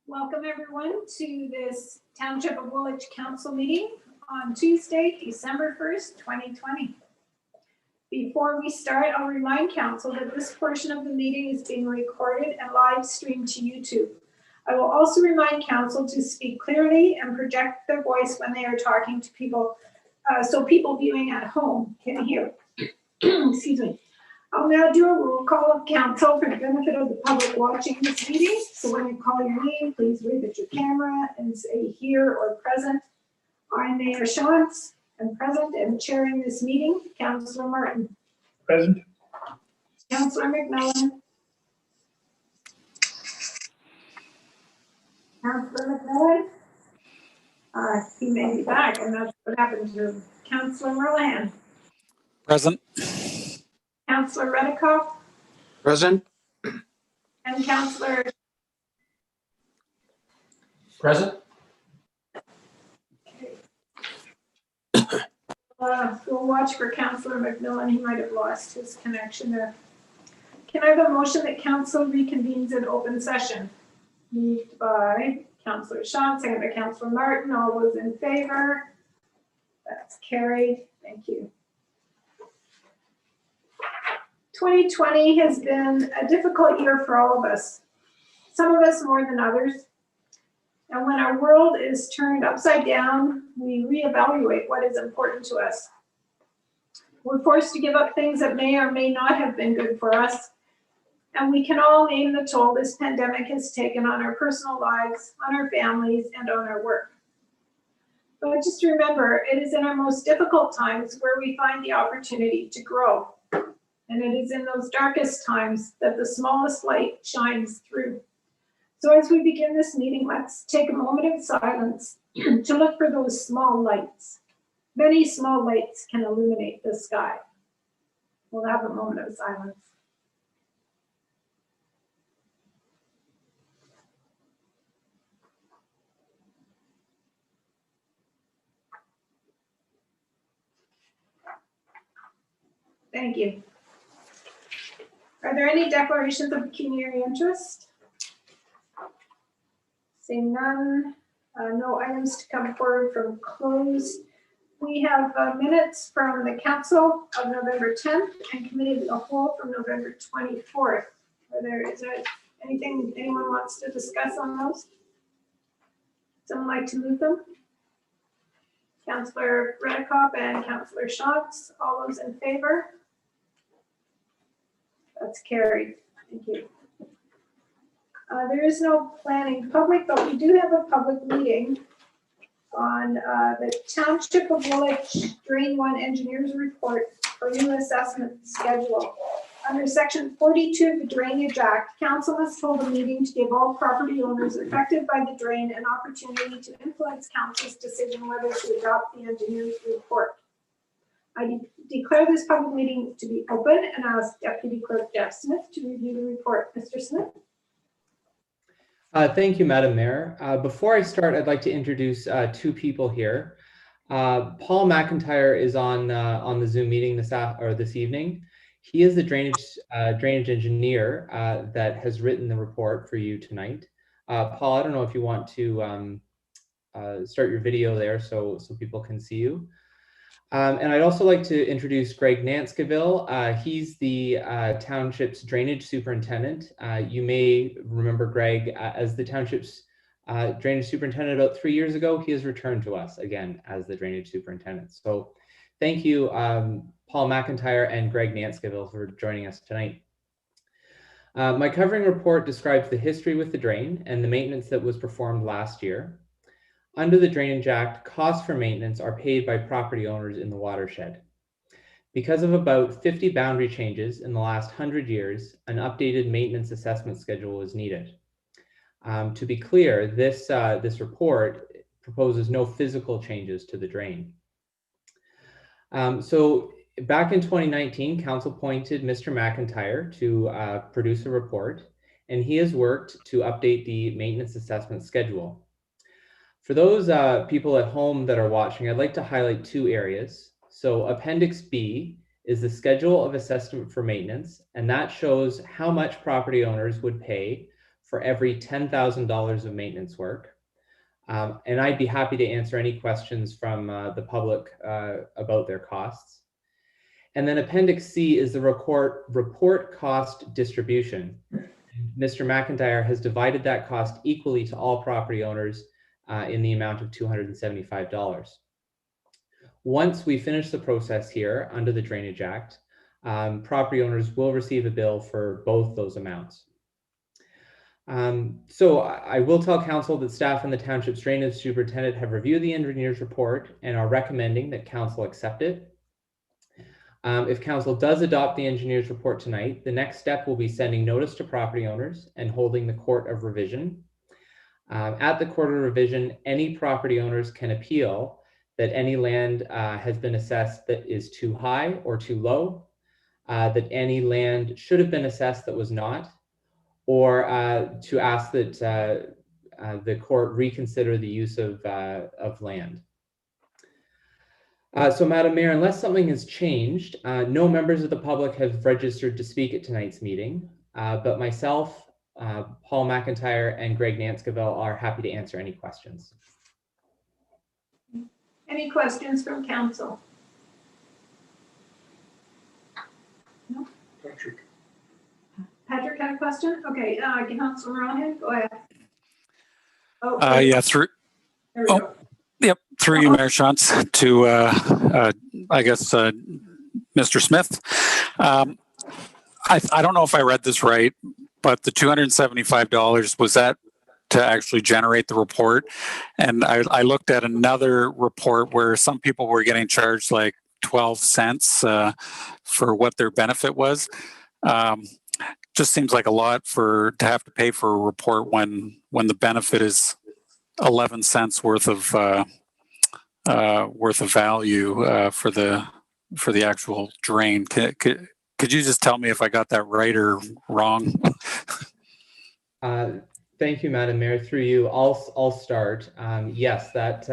Welcome everyone to this Township of Woolwich Council meeting on Tuesday, December 1st, 2020. Before we start, I'll remind Council that this portion of the meeting is being recorded and live streamed to YouTube. I will also remind Council to speak clearly and project their voice when they are talking to people, so people viewing at home can hear. Excuse me. I'll now do a roll call of council for the benefit of the public watching this meeting. So when you call your name, please wave at your camera and say here or present. I'm Mayor Shantz, I'm present and chairing this meeting. Councillor Martin. Present. Councillor McMillan. Councillor McMillan. He may be back, and that's what happened to him. Councillor Merlan. Present. Councillor Redikoff. Present. And Councillor. Present. We'll watch for Councillor McMillan. He might have lost his connection there. Can I have a motion that council reconvenes in open session? Moved by Councillor Shantz, seconded by Councillor Martin. All those in favor? That's carried. Thank you. 2020 has been a difficult year for all of us. Some of us more than others. And when our world is turned upside down, we reevaluate what is important to us. We're forced to give up things that may or may not have been good for us. And we can all name the toll this pandemic has taken on our personal lives, on our families, and on our work. But just remember, it is in our most difficult times where we find the opportunity to grow. And it is in those darkest times that the smallest light shines through. So as we begin this meeting, let's take a moment of silence to look for those small lights. Many small lights can illuminate the sky. We'll have a moment of silence. Thank you. Are there any declarations of pecuniary interest? Seeing none, no items to come forward from closed. We have minutes from the council of November 10th and committee of the whole from November 24th. Is there anything anyone wants to discuss on those? Someone like to move them? Councillor Redikoff and Councillor Shantz, all those in favor? That's carried. Thank you. There is no planning public, but we do have a public meeting on the Township of Woolwich Drain 1 Engineers Report for new assessment schedule. Under Section 42 of the Drainage Act, Council has told the meeting to give all property owners affected by the drain an opportunity to influence Council's decision whether to adopt the engineer's report. I declare this public meeting to be open and ask Deputy Clerk Jeff Smith to review the report. Mr. Smith. Thank you, Madam Mayor. Before I start, I'd like to introduce two people here. Paul McIntyre is on the Zoom meeting this evening. He is the drainage engineer that has written the report for you tonight. Paul, I don't know if you want to start your video there so people can see you. And I'd also like to introduce Greg Nanskaville. He's the Township's drainage superintendent. You may remember Greg as the Township's drainage superintendent about 3 years ago. He has returned to us again as the drainage superintendent. So thank you, Paul McIntyre and Greg Nanskaville, for joining us tonight. My covering report describes the history with the drain and the maintenance that was performed last year. Under the Drainage Act, costs for maintenance are paid by property owners in the watershed. Because of about 50 boundary changes in the last 100 years, an updated maintenance assessment schedule is needed. To be clear, this report proposes no physical changes to the drain. So back in 2019, Council appointed Mr. McIntyre to produce a report, and he has worked to update the maintenance assessment schedule. For those people at home that are watching, I'd like to highlight two areas. So Appendix B is the schedule of assessment for maintenance, and that shows how much property owners would pay for every $10,000 of maintenance work. And I'd be happy to answer any questions from the public about their costs. And then Appendix C is the report cost distribution. Mr. McIntyre has divided that cost equally to all property owners in the amount of $275. Once we finish the process here under the Drainage Act, property owners will receive a bill for both those amounts. So I will tell council that staff and the township's drainage superintendent have reviewed the engineer's report and are recommending that council accept it. If council does adopt the engineer's report tonight, the next step will be sending notice to property owners and holding the court of revision. At the court of revision, any property owners can appeal that any land has been assessed that is too high or too low, that any land should have been assessed that was not, or to ask that the court reconsider the use of land. So Madam Mayor, unless something has changed, no members of the public have registered to speak at tonight's meeting, but myself, Paul McIntyre, and Greg Nanskaville are happy to answer any questions. Any questions from council? No? Patrick had a question? Okay, Councilor Rohan, go ahead. Oh, Yeah, through there we go. Yep, through you, Mayor Shantz, to I guess Mr. Smith. I don't know if I read this right, but the $275, was that to actually generate the report? And I looked at another report where some people were getting charged like 12 cents for what their benefit was. Just seems like a lot to have to pay for a report when the benefit is 11 cents worth of value for the actual drain. Could you just tell me if I got that right or wrong? Thank you, Madam Mayor. Through you, I'll start. Yes, that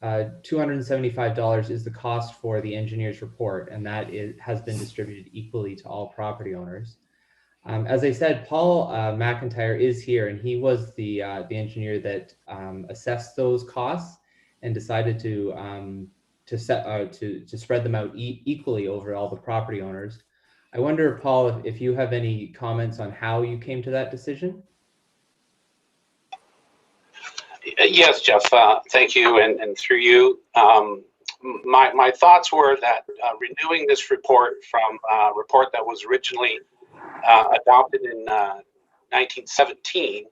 $275 is the cost for the engineer's report, and that has been distributed equally to all property owners. As I said, Paul McIntyre is here, and he was the engineer that assessed those costs and decided to spread them out equally over all the property owners. I wonder, Paul, if you have any comments on how you came to that decision? Yes, Jeff, thank you, and through you. My thoughts were that renewing this report from a report that was originally adopted in 1917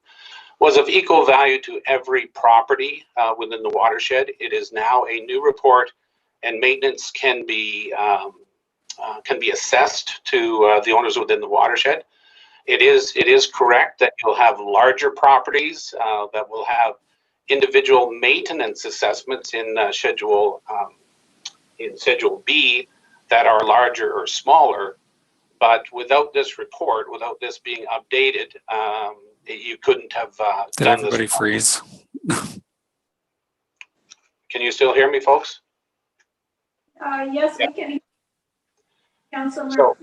was of equal value to every property within the watershed. It is now a new report, and maintenance can be assessed to the owners within the watershed. It is correct that you'll have larger properties that will have individual maintenance assessments in Schedule B that are larger or smaller. But without this report, without this being updated, you couldn't have Did done everybody this. freeze? Can you still hear me, folks? Yes, Yeah. we can. Councilor.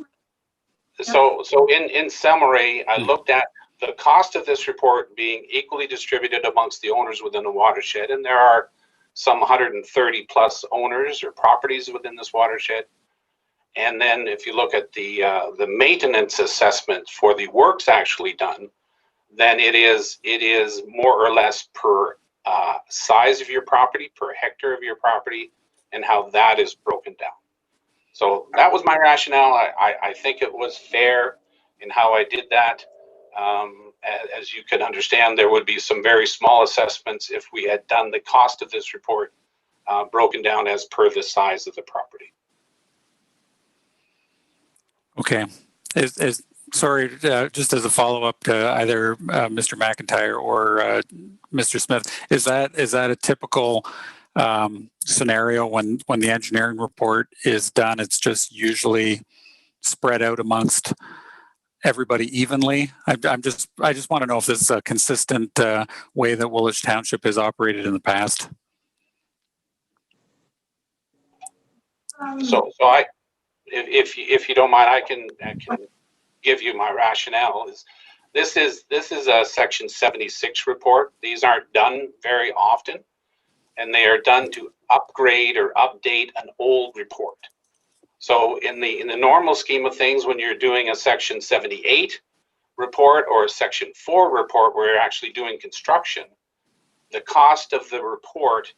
So in summary, I looked at the cost of this report being equally distributed amongst the owners within the watershed, and there are some 130 plus owners or properties within this watershed. And then if you look at the maintenance assessment for the works actually done, then it is more or less per size of your property, per hectare of your property, and how that is broken down. So that was my rationale. I think it was fair in how I did that. As you can understand, there would be some very small assessments if we had done the cost of this report broken down as per the size of the property. Okay. Sorry, just as a follow-up to either Mr. McIntyre or Mr. Smith, is that a typical scenario when the engineering report is done? It's just usually spread out amongst everybody evenly. I just want to know if this is a consistent way that Woolwich Township has operated in the past. So if you don't mind, I can give you my rationale. Is This is a Section 76 report. These aren't done very often, and they are done to upgrade or update an old report. So in the normal scheme of things, when you're doing a Section 78 report or a Section 4 report where you're actually doing construction, the cost of the report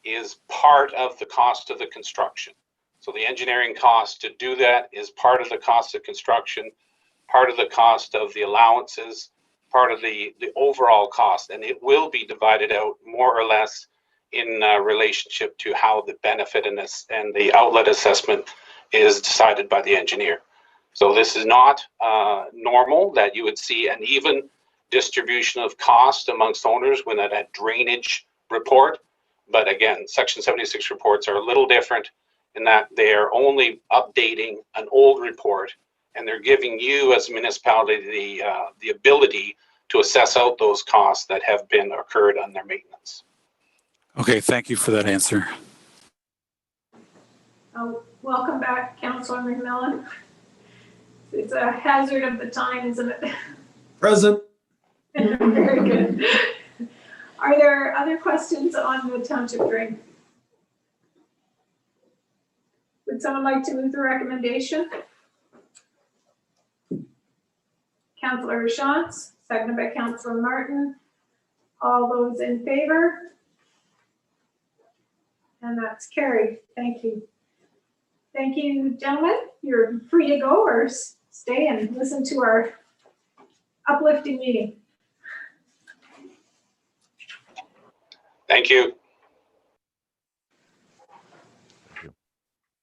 is part of the cost of the construction. So the engineering cost to do that is part of the cost of construction, part of the cost of the allowances, part of the overall cost, and it will be divided out more or less in relationship to how the benefit and the outlet assessment is decided by the engineer. So this is not normal that you would see an even distribution of cost amongst owners when a drainage report. But again, Section 76 reports are a little different in that they are only updating an old report, and they're giving you as a municipality the ability to assess out those costs that have been occurred on their maintenance. Okay, thank you for that answer. Welcome back, Councillor McMillan. It's a hazard of the time, isn't it? Present. Very good. Are there other questions on the township drain? Would someone like to move the recommendation? Councillor Shantz, seconded by Councillor Martin. All those in favor? And that's carried. Thank you. Thank you, gentlemen. You're free to go or stay and listen to our uplifting meeting. Thank you.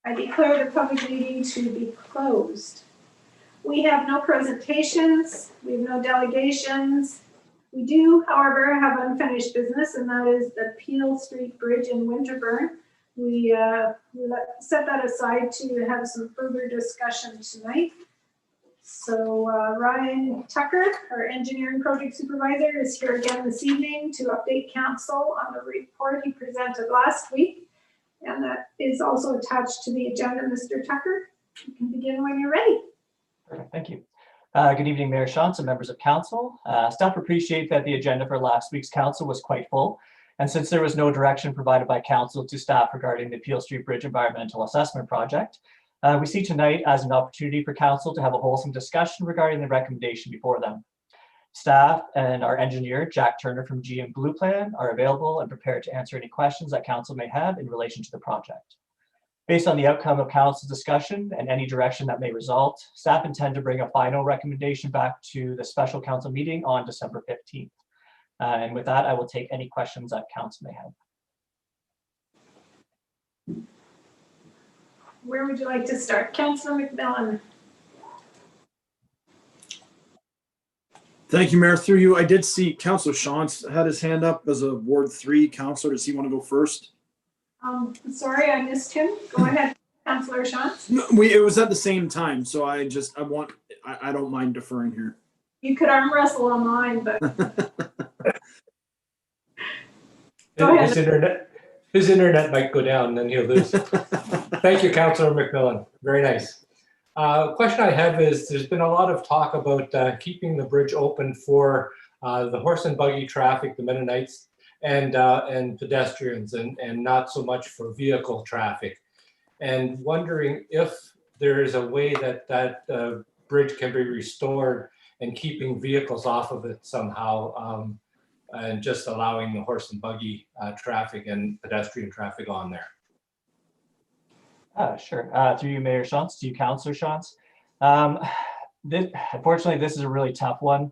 I declare the public meeting to be closed. We have no presentations, we have no delegations. We do, however, have unfinished business, and that is the Peel Street Bridge in Winterburn. We set that aside to have some further discussion tonight. So Ryan Tucker, our engineering project supervisor, is here again this evening to update council on the report he presented last week. And that is also attached to the agenda, Mr. Tucker. You can begin when you're ready. Perfect, thank you. Good evening, Mayor Shantz and members of council. Staff appreciate that the agenda for last week's council was quite full. And since there was no direction provided by council to staff regarding the Peel Street Bridge Environmental Assessment Project, we see tonight as an opportunity for council to have a wholesome discussion regarding the recommendation before them. Staff and our engineer, Jack Turner from GM Blue Plan, are available and prepared to answer any questions that council may have in relation to the project. Based on the outcome of council's discussion and any direction that may result, staff intend to bring a final recommendation back to the special council meeting on December 15th. And with that, I will take any questions that council may have. Where would you like to start? Councillor McMillan. Thank you, Mayor. Through you, I did see Councillor Shantz had his hand up as a Ward 3 councillor. Does he want to go first? Sorry, I missed him. Go ahead, Councillor Shantz. No, it was at the same time, so I don't mind deferring here. You could arm wrestle on mine, but go ahead. His internet might go down and then he'll lose. Thank you, Councillor McMillan. Very nice. Question I have is, there's been a lot of talk about keeping the bridge open for the horse and buggy traffic, the Mennonites, and pedestrians, and not so much for vehicle traffic. And wondering if there is a way that bridge can be restored and keeping vehicles off of it somehow, and just allowing the horse and buggy traffic and pedestrian traffic on there. Sure. Through you, Mayor Shantz, to you, Councillor Shantz. Unfortunately, this is a really tough one.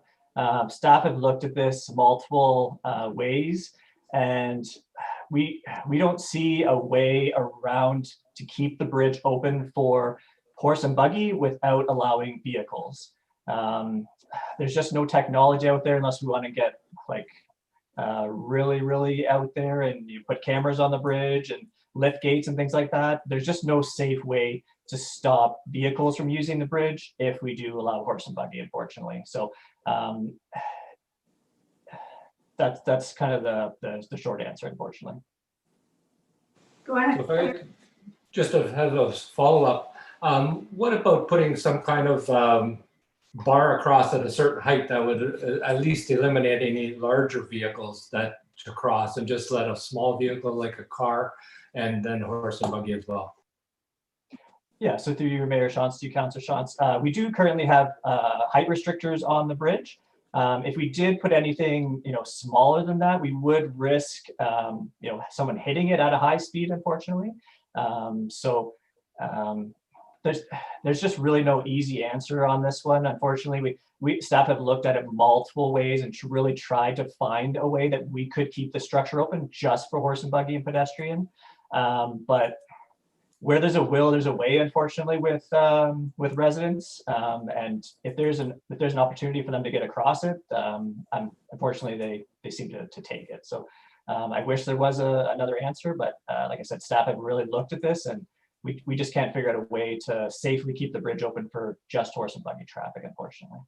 Staff have looked at this multiple ways, and we don't see a way around to keep the bridge open for horse and buggy without allowing vehicles. There's just no technology out there unless we want to get like really out there and you put cameras on the bridge and lift gates and things like that. There's just no safe way to stop vehicles from using the bridge if we do allow horse and buggy, unfortunately. So that's kind of the short answer, unfortunately. Go ahead. So if I just have a follow-up, what about putting some kind of bar across at a certain height that would at least eliminate any larger vehicles that to cross, and just let a small vehicle like a car and then horse and buggy as well. Yeah, so through your Mayor Shantz, to Councillor Shantz, we do currently have height restrictors on the bridge. If we did put anything, smaller than that, we would risk, someone hitting it at a high speed, unfortunately. There's just really no easy answer on this one. Unfortunately, we staff have looked at it multiple ways and really tried to find a way that we could keep the structure open just for horse and buggy and pedestrian. But where there's a will, there's a way, unfortunately, with residents. And if there's an opportunity for them to get across it, unfortunately, they seem to take it. So I wish there was another answer, but like I said, staff have really looked at this, and we just can't figure out a way to safely keep the bridge open for just horse and buggy traffic, unfortunately.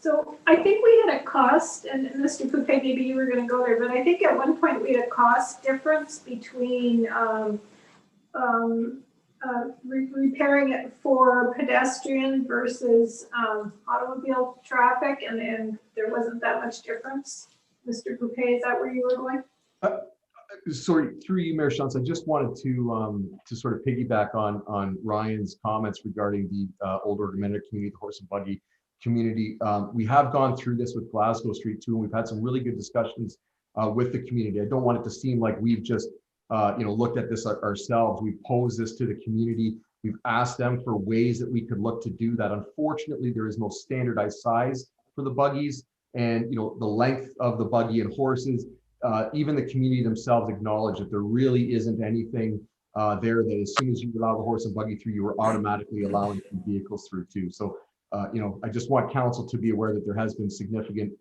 So I think we had a cost, and Mr. Poupe, maybe you were going to go there, but I think at one point we had a cost difference between repairing it for pedestrian versus automobile traffic, and there wasn't that much difference. Mr. Poupe, is that where you were going? Sorry, through you, Mayor Shantz, I just wanted to sort of piggyback on Ryan's comments regarding the old argumentative community, the horse and buggy community. We have gone through this with Glasgow Street too, and we've had some really good discussions with the community. I don't want it to seem like we've just looked at this ourselves. We've posed this to the community. We've asked them for ways that we could look to do that. Unfortunately, there is no standardized size for the buggies, and the length of the buggy and horses. Even the community themselves acknowledge that there really isn't anything there that as soon as you allow the horse and buggy through, you are automatically allowing vehicles through too. So, I just want council to be aware that there has been significant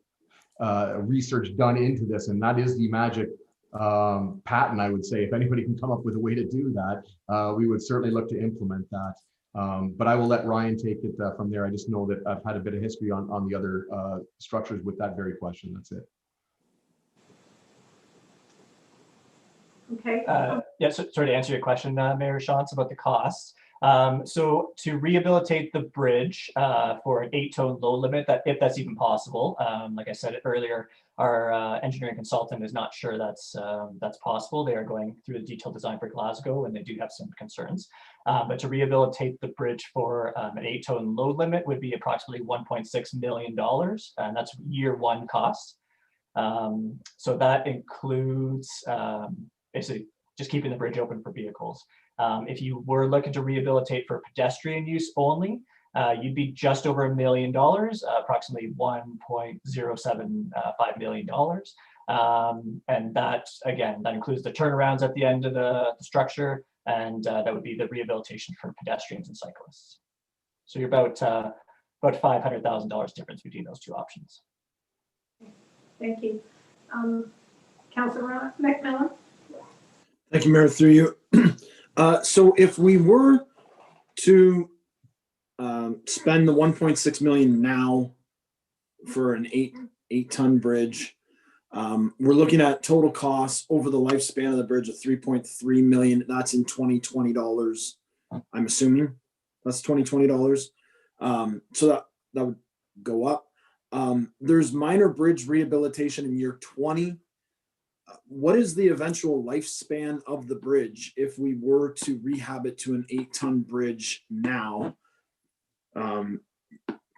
research done into this, and that is the magic patent, I would say. If anybody can come up with a way to do that, we would certainly look to implement that. But I will let Ryan take it from there. I just know that I've had a bit of history on the other structures with that very question. That's it. Okay. Yeah, so sorry to answer your question, Mayor Shantz, about the costs. So to rehabilitate the bridge for an 8-ton load limit, if that's even possible, like I said earlier, our engineering consultant is not sure that's possible. They are going through the detailed design for Glasgow, and they do have some concerns. But to rehabilitate the bridge for an 8-ton load limit would be approximately $1.6 million, and that's year one cost. So that includes basically just keeping the bridge open for vehicles. If you were looking to rehabilitate for pedestrian use only, you'd be just over $1 million, approximately $1.075 million. And that, again, that includes the turnarounds at the end of the structure, and that would be the rehabilitation for pedestrians and cyclists. So you're about $500,000 difference between those two options. Thank you. Councillor McMillan? Thank you, Mayor, through you. So if we were to spend the 1.6 million now for an 8-ton bridge, we're looking at total costs over the lifespan of the bridge of 3.3 million. That's in 2020 dollars. I'm assuming that's 2020 dollars. So that would go up. There's minor bridge rehabilitation in year 20. What is the eventual lifespan of the bridge if we were to rehab it to an 8-ton bridge now?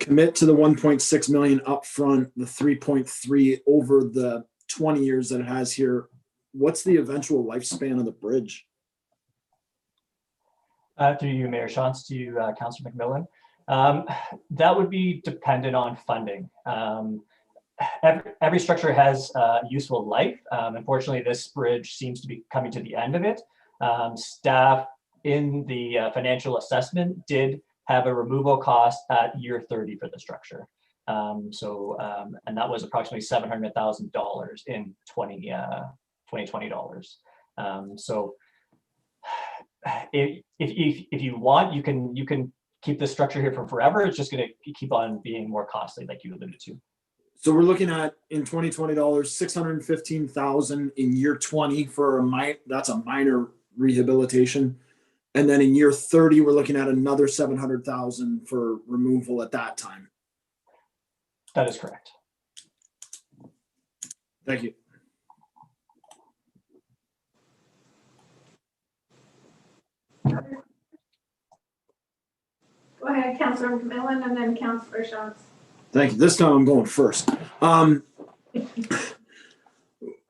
Commit to the 1.6 million up front, the 3.3 over the 20 years that it has here. What's the eventual lifespan of the bridge? Through you, Mayor Shantz, to you, Councillor McMillan. That would be dependent on funding. Every structure has useful life. Unfortunately, this bridge seems to be coming to the end of it. Staff in the financial assessment did have a removal cost at year 30 for the structure. And that was approximately $700,000 in 2020 dollars. So if you want, you can keep this structure here for forever. It's just going to keep on being more costly, like you alluded to. So we're looking at, in 2020 dollars, $615,000 in year 20 for that's a minor rehabilitation. And then in year 30, we're looking at another 700,000 for removal at that time. That is correct. Thank you. Go ahead, Councillor McMillan, and then Councillor Shantz. Thank you. This time I'm going first.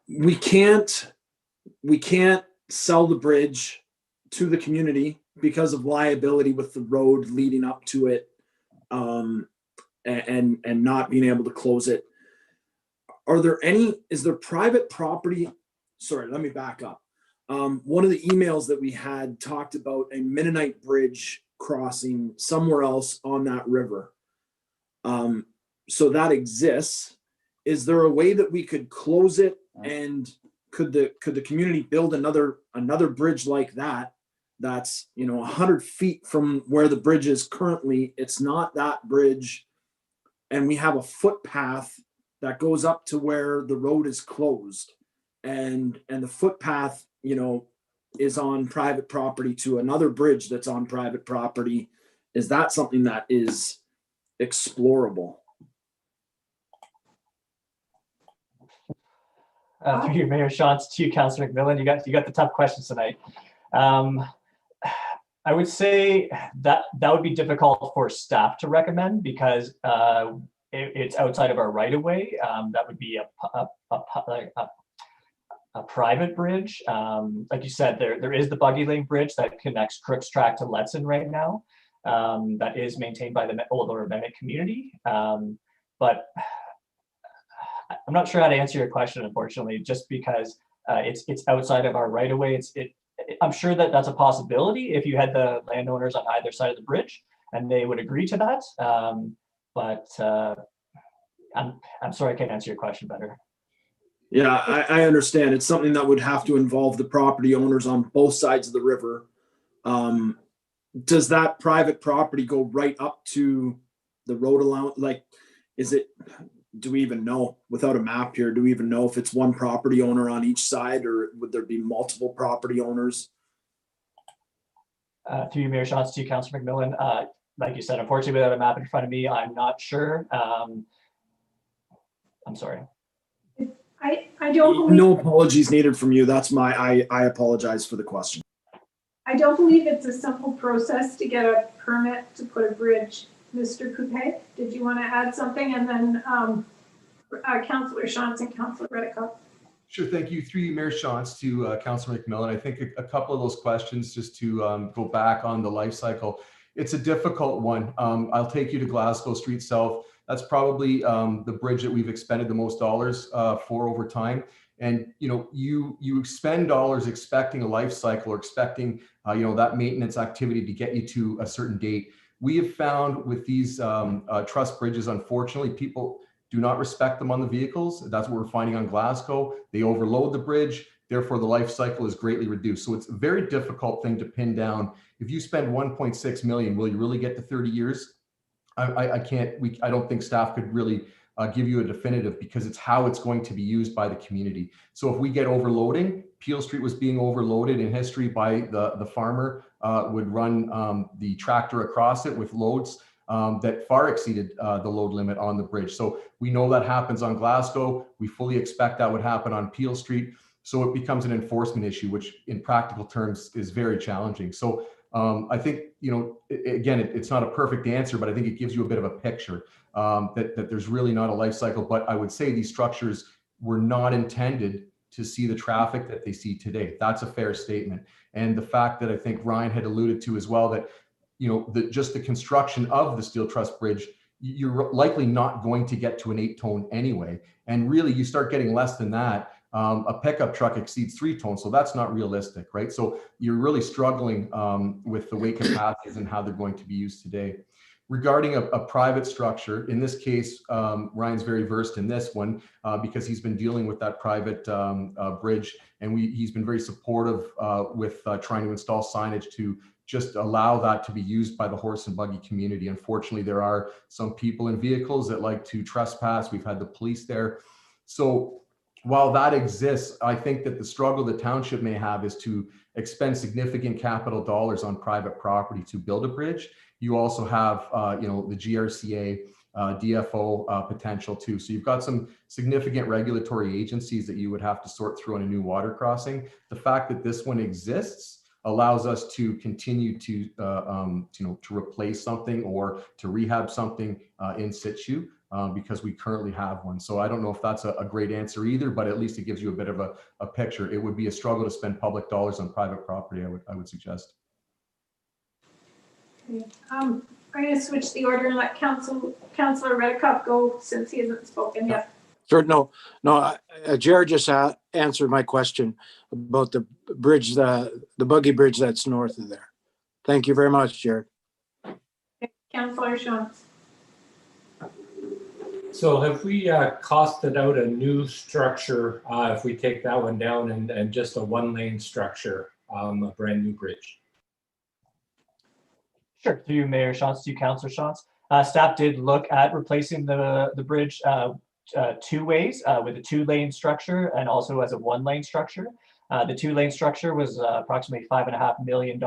We can't sell the bridge to the community because of liability with the road leading up to it, and not being able to close it. Is there private property? Sorry, let me back up. One of the emails that we had talked about a Mennonite bridge crossing somewhere else on that river. So that exists. Is there a way that we could close it, and could the community build another bridge like that? That's 100 feet from where the bridge is currently. It's not that bridge, and we have a footpath that goes up to where the road is closed, and the footpath is on private property to another bridge that's on private property. Is that something that is explorable? Through you, Mayor Shantz, to you, Councillor McMillan, you got the tough questions tonight. I would say that would be difficult for staff to recommend because it's outside of our right of way. That would be a private bridge. Like you said, there is the Buggy Lane Bridge that connects Crooks Track to Letson right now. That is maintained by the Old Lower Mennonite community. But I'm not sure how to answer your question, unfortunately, just because it's outside of our right of way. I'm sure that's a possibility if you had the landowners on either side of the bridge and they would agree to that. But I'm sorry I can't answer your question better. Yeah, I understand. It's something that would have to involve the property owners on both sides of the river. Does that private property go right up to the road allowance? Like, do we even know, without a map here, do we even know if it's one property owner on each side, or would there be multiple property owners? Through you, Mayor Shantz, to you, Councillor McMillan. Like you said, unfortunately, without a map in front of me, I'm not sure. I'm sorry. I don't believe. No apologies needed from you. I apologize for the question. I don't believe it's a simple process to get a permit to put a bridge. Mr. Coupe, did you want to add something? And then Councillor Shantz and Councillor Reddicock. Sure, thank you. Through you, Mayor Shantz, to Councillor McMillan. I think a couple of those questions, just to go back on the life cycle. It's a difficult one. I'll take you to Glasgow Street South. That's probably the bridge that we've expended the most dollars for over time. And you expend dollars expecting a life cycle, or expecting that maintenance activity to get you to a certain date. We have found with these truss bridges, unfortunately, people do not respect them on the vehicles. That's what we're finding on Glasgow. They overload the bridge, therefore the life cycle is greatly reduced. So it's a very difficult thing to pin down. If you spend 1.6 million, will you really get to 30 years? I don't think staff could really give you a definitive, because it's how it's going to be used by the community. So if we get overloading, Peel Street was being overloaded in history by the farmer would run the tractor across it with loads that far exceeded the load limit on the bridge. So we know that happens on Glasgow. We fully expect that would happen on Peel Street. So it becomes an enforcement issue, which in practical terms is very challenging. So I think, again, it's not a perfect answer, but I think it gives you a bit of a picture that there's really not a life cycle. But I would say these structures were not intended to see the traffic that they see today. That's a fair statement. And the fact that I think Ryan had alluded to as well, that just the construction of the steel truss bridge, you're likely not going to get to an 8-tone anyway. And really, you start getting less than that. A pickup truck exceeds 3 tons, so that's not realistic, right? So you're really struggling with the weight capacities and how they're going to be used today. Regarding a private structure, in this case, Ryan's very versed in this one because he's been dealing with that private bridge, and he's been very supportive with trying to install signage to just allow that to be used by the horse and buggy community. Unfortunately, there are some people in vehicles that like to trespass. We've had the police there. So while that exists, I think that the struggle the township may have is to expend significant capital dollars on private property to build a bridge. You also have, the GRCA, DFO potential too. So you've got some significant regulatory agencies that you would have to sort through on a new water crossing. The fact that this one exists allows us to continue to, to replace something or to rehab something in situ. Because we currently have one. So I don't know if that's a great answer either, but at least it gives you a bit of a picture. It would be a struggle to spend public dollars on private property, I would suggest. I'm going to switch the order and let Councillor Redcup go since he hasn't spoken yet. Sure, no, Jared just answered my question about the bridge, the Buggy Bridge that's north of there. Thank you very much, Jared. Councillor Shantz. So have we costed out a new structure if we take that one down and just a one-lane structure, a brand new bridge? Sure, through you, Mayor Shantz, to you, Councillor Shantz. Staff did look at replacing the bridge two ways with a two-lane structure and also as a one-lane structure. The two-lane structure was approximately $5.5 million.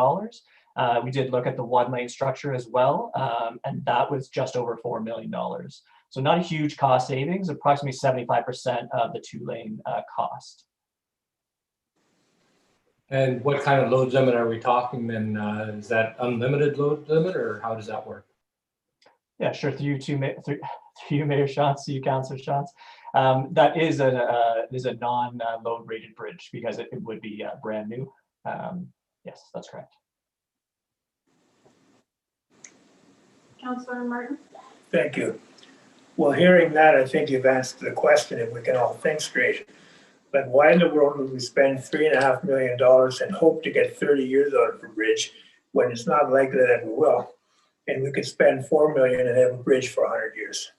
We did look at the one-lane structure as well, and that was just over $4 million. So not a huge cost savings, approximately 75% of the two-lane cost. And what kind of load limit are we talking then? Is that unlimited load limit or how does that work? Yeah, sure. Through you, Mayor Shantz, to you, Councillor Shantz. That is a non-load rated bridge because it would be brand new. Yes, that's correct. Councillor Martin. Thank you. Well, hearing that, I think you've answered the question if we can all think straight. But why in the world would we spend $3.5 million and hope to get 30 years out of a bridge when it's not likely that we will? And we could spend $4 million and have a bridge for 100 years.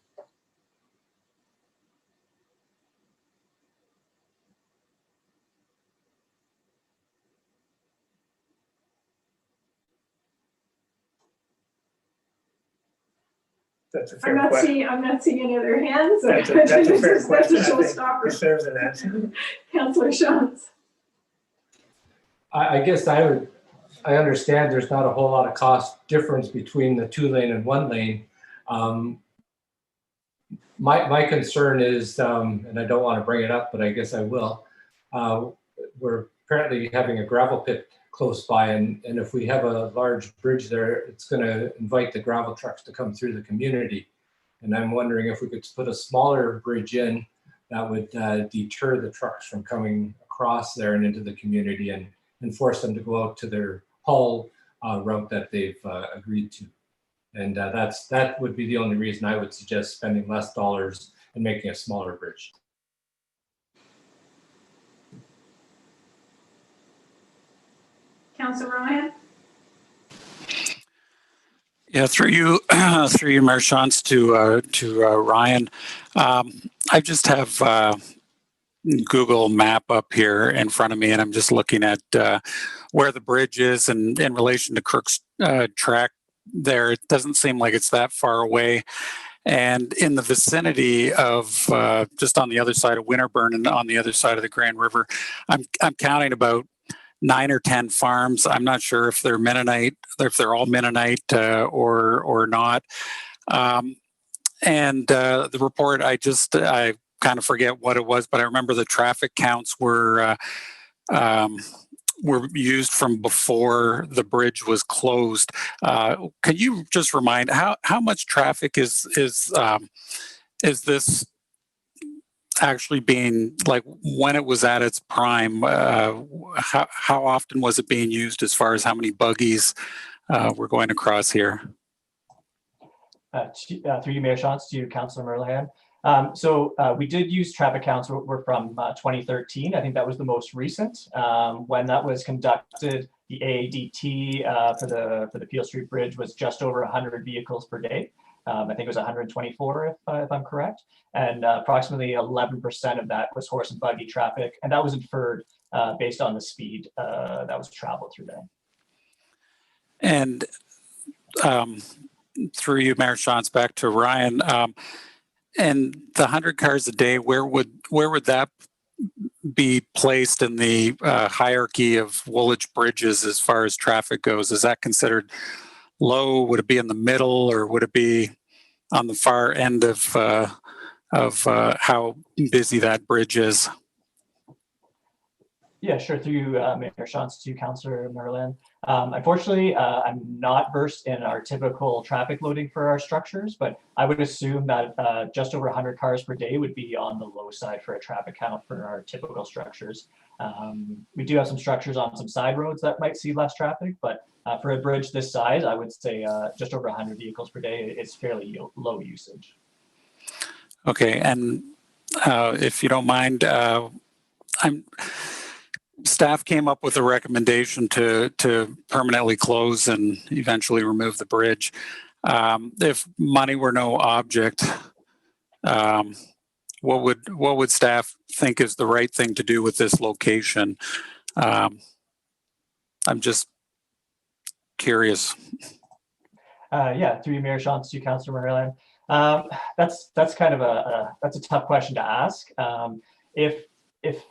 That's a fair question. I'm not seeing any other hands. That's a fair question. That's a I think showstopper. deserves an answer. Councillor Shantz. I guess I understand there's not a whole lot of cost difference between the two-lane and one-lane. My concern is, and I don't want to bring it up, but I guess I will. We're apparently having a gravel pit close by, and if we have a large bridge there, it's going to invite the gravel trucks to come through the community. And I'm wondering if we could put a smaller bridge in that would deter the trucks from coming across there and into the community and force them to go out to their haul route that they've agreed to. And that would be the only reason I would suggest spending less dollars and making a smaller bridge. Councillor Ryan. Yeah, through you, Mayor Shantz, to Ryan. I just have Google Map up here in front of me, and I'm just looking at where the bridge is and in relation to Crook's track there. It doesn't seem like it's that far away. And in the vicinity of just on the other side of Winterburn and on the other side of the Grand River, I'm counting about 9 or 10 farms. I'm not sure if they're Mennonite, if they're all Mennonite or not. And the report, I kind of forget what it was, but I remember the traffic counts were used from before the bridge was closed. Can you just remind how much traffic is this actually being, like, when it was at its prime? How often was it being used as far as how many buggies were going across here? Through you, Mayor Shantz, to you, Councillor Merlehan. So we did use traffic counts. We're from 2013. I think that was the most recent. When that was conducted, the AADT for the Peel Street Bridge was just over 100 vehicles per day. I think it was 124 if I'm correct. And approximately 11% of that was horse and buggy traffic. And that was inferred based on the speed that was traveled through there. And through you, Mayor Shantz, back to Ryan. And the 100 cars a day, where would that be placed in the hierarchy of Woolwich bridges as far as traffic goes? Is that considered low? Would it be in the middle, or would it be on the far end of how busy that bridge is? Yeah, sure. Through you, Mayor Shantz, to Councillor Merlin. Unfortunately, I'm not versed in our typical traffic loading for our structures, but I would assume that just over 100 cars per day would be on the low side for a traffic count for our typical structures. We do have some structures on some side roads that might see less traffic, but for a bridge this size, I would say just over 100 vehicles per day is fairly low usage. Okay, and if you don't mind, staff came up with a recommendation to permanently close and eventually remove the bridge. If money were no object, what would staff think is the right thing to do with this location? I'm just curious. Yeah, through you, Mayor Shantz, to Councillor Merlin. That's kind of that's a tough question to ask. If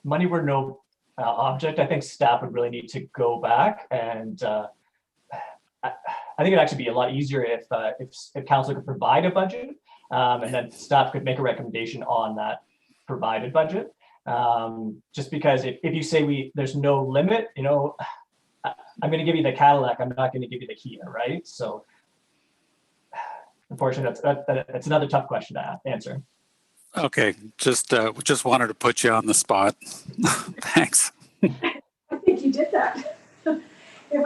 money were no object, I think staff would really need to go back, and I think it'd actually be a lot easier if council could provide a budget, and then staff could make a recommendation on that provided budget. Just because if you say there's no limit, you know, I'm going to give you the Cadillac, I'm not going to give you the Kia, right? So unfortunately, that's another tough question to answer. Okay, just wanted to put you on the spot. Thanks. I think you did that. If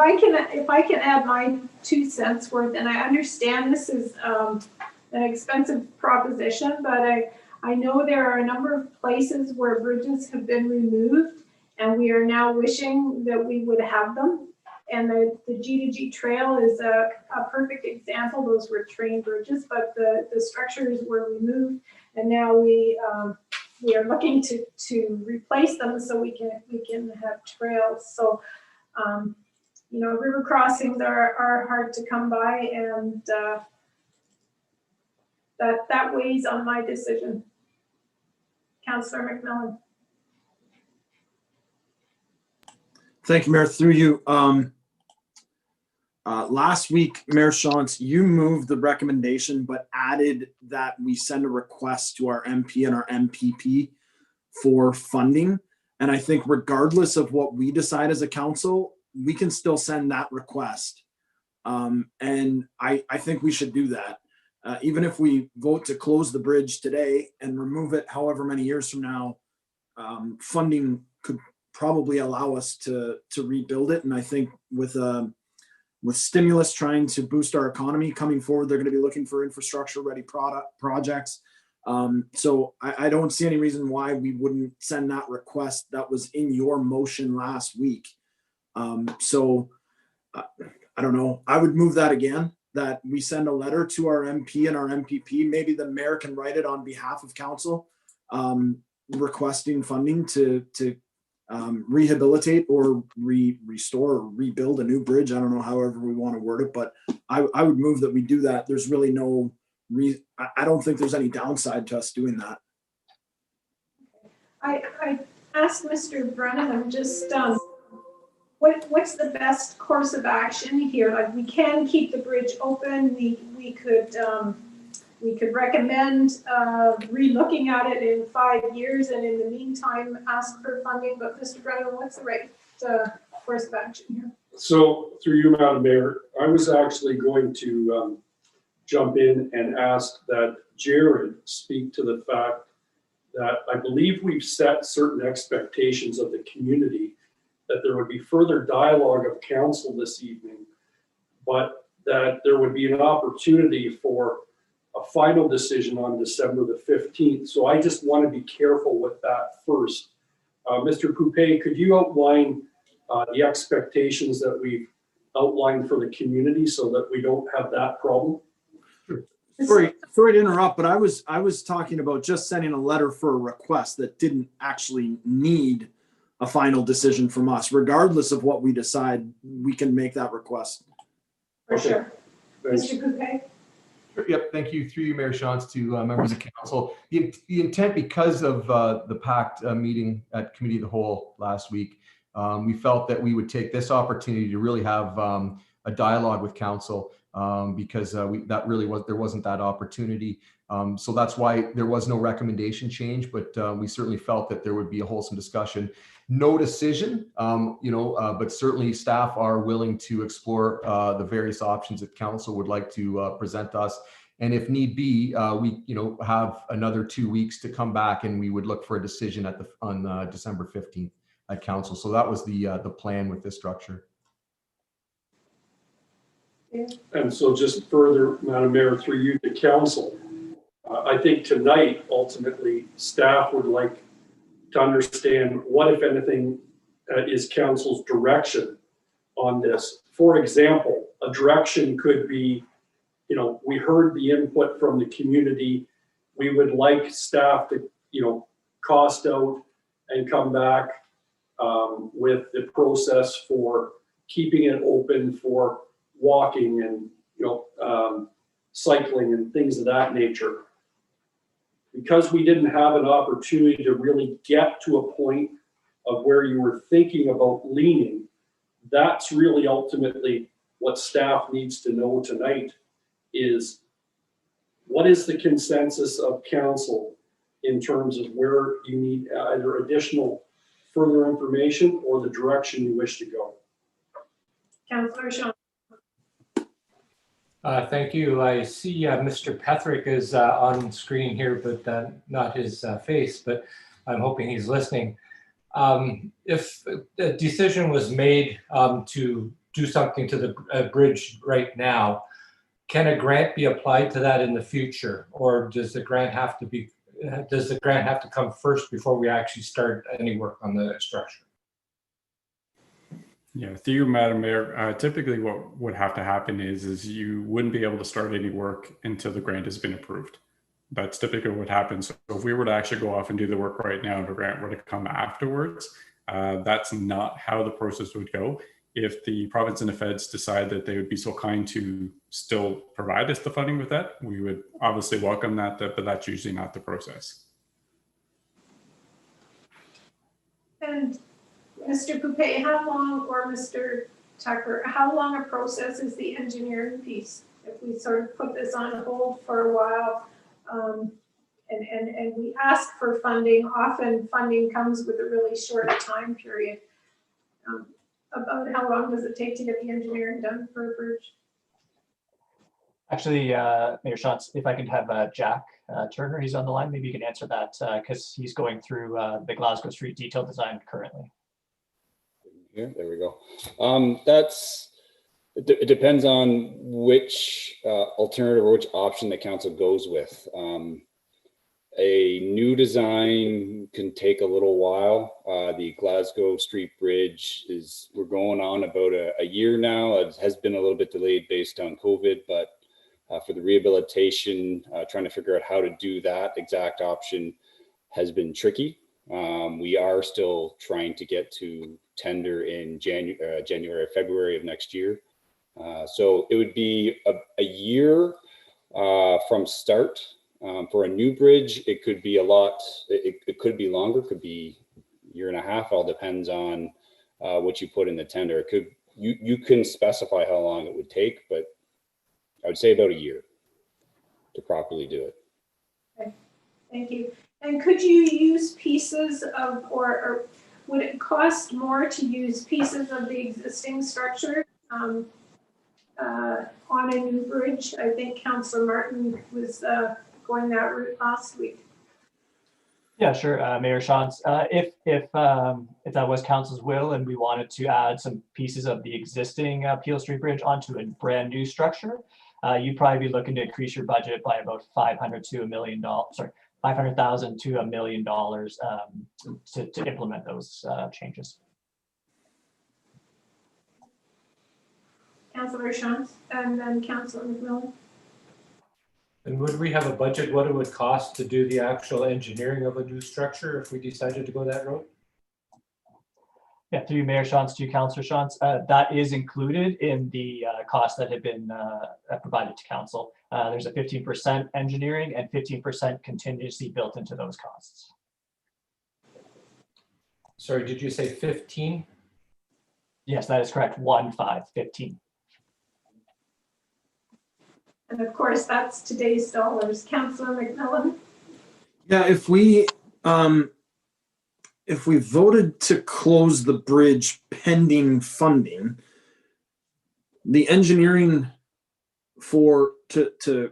I can add my 2 cents worth, and I understand this is an expensive proposition, but I know there are a number of places where bridges have been removed, and we are now wishing that we would have them. And the G2G trail is a perfect example. Those were train bridges, but the structures were removed, and now we are looking to replace them so we can have trails. So, you know, river crossings are hard to come by, and that weighs on my decision. Councillor McMillan. Thank you, Mayor. Through you. Last week, Mayor Shantz, you moved the recommendation, but added that we send a request to our MP and our MPP for funding. And I think regardless of what we decide as a council, we can still send that request. And I think we should do that. Even if we vote to close the bridge today and remove it however many years from now, funding could probably allow us to rebuild it. And I think with stimulus trying to boost our economy coming forward, they're going to be looking for infrastructure ready projects. So I don't see any reason why we wouldn't send that request that was in your motion last week. So I don't know. I would move that again, that we send a letter to our MP and our MPP. Maybe the mayor can write it on behalf of council, requesting funding to rehabilitate or restore or rebuild a new bridge. I don't know, however we want to word it, but I would move that we do that. There's really no reason. I don't think there's any downside to us doing that. I asked Mr. Brennan, I'm just what's the best course of action here? Like, we can keep the bridge open. We could recommend re-looking at it in 5 years, and in the meantime ask for funding. But Mr. Brennan, what's the right course of action here? So through you, Madam Mayor, I was actually going to jump in and ask that Jared speak to the fact that I believe we've set certain expectations of the community, that there would be further dialogue of council this evening, but that there would be an opportunity for a final decision on December the 15th. So I just want to be careful with that first. Mr. Poupé, could you outline the expectations that we've outlined for the community so that we don't have that problem? Sorry to interrupt, but I was talking about just sending a letter for a request that didn't actually need a final decision from us. Regardless of what we decide, we can make that request. For sure. Thanks. Mr. Poupé? Yep, thank you. Through you, Mayor Shantz, to members of council. The intent, because of the PACT meeting at Committee of the Whole last week, we felt that we would take this opportunity to really have a dialogue with council, because there wasn't that opportunity. So that's why there was no recommendation change, but we certainly felt that there would be a wholesome discussion. No decision, but certainly staff are willing to explore the various options that council would like to present us. And if need be, we have another 2 weeks to come back, and we would look for a decision on December 15th at council. So that was the plan with this structure. And so just further, Madam Mayor, through you to council, I think tonight, ultimately, staff would like to understand what, if anything, is council's direction on this. For example, a direction could be, we heard the input from the community. We would like staff to, cost out and come back with the process for keeping it open for walking and, cycling and things of that nature. Because we didn't have an opportunity to really get to a point of where you were thinking about leaning, that's really ultimately what staff needs to know tonight is what is the consensus of council in terms of where you need either additional further information or the direction you wish to go. Councillor Sean. Thank you. I see Mr. Petherick is on screen here, but not his face, but I'm hoping he's listening. If a decision was made to do something to the bridge right now, can a grant be applied to that in the future, or does the grant have to come first before we actually start any work on the structure? Yeah, through you, Madam Mayor, typically what would have to happen is you wouldn't be able to start any work until the grant has been approved. That's typically what happens. So if we were to actually go off and do the work right now and the grant were to come afterwards, that's not how the process would go. If the province and the feds decide that they would be so kind to still provide us the funding with that, we would obviously welcome that, but that's usually not the process. And Mr. Poupet, how long, or Mr. Tucker, how long a process is the engineering piece? If we sort of put this on hold for a while, and we ask for funding, often funding comes with a really short time period. About how long does it take to get the engineering done for a bridge? Actually, Mayor Shantz, if I could have Jack Turner, he's on the line, maybe you can answer that because he's going through the Glasgow Street detailed design currently. Yeah, there we go. It depends on which alternative or which option the council goes with. A new design can take a little while. The Glasgow Street Bridge we're going on about a year now. It has been a little bit delayed based on COVID, but for the rehabilitation, trying to figure out how to do that exact option has been tricky. We are still trying to get to tender in January or February of next year. So it would be a year from start. For a new bridge, it could be it could be longer, could be a year and a half. All depends on what you put in the tender. You can specify how long it would take, but I would say about a year to properly do it. Okay, thank you. And could you use pieces of, or would it cost more to use pieces of the existing structure on a new bridge? I think Councillor Martin was going that route last week. Yeah, sure, Mayor Shantz. If that was council's will and we wanted to add some pieces of the existing Peel Street Bridge onto a brand new structure, you'd probably be looking to increase your budget by about $500,000 to $1 million. Sorry, $500,000 to $1 million to implement those changes. Councillor Shantz and then Councillor McMillan. And would we have a budget what it would cost to do the actual engineering of a new structure if we decided to go that road? Yeah, through Mayor Shantz to Councillor Shantz, that is included in the costs that have been provided to council. There's a 15% engineering and 15% contingency built into those costs. Sorry, did you say 15? Yes, that is correct. 15. And of course, that's today's dollars. Councillor McMillan? Yeah, if we voted to close the bridge pending funding, the engineering to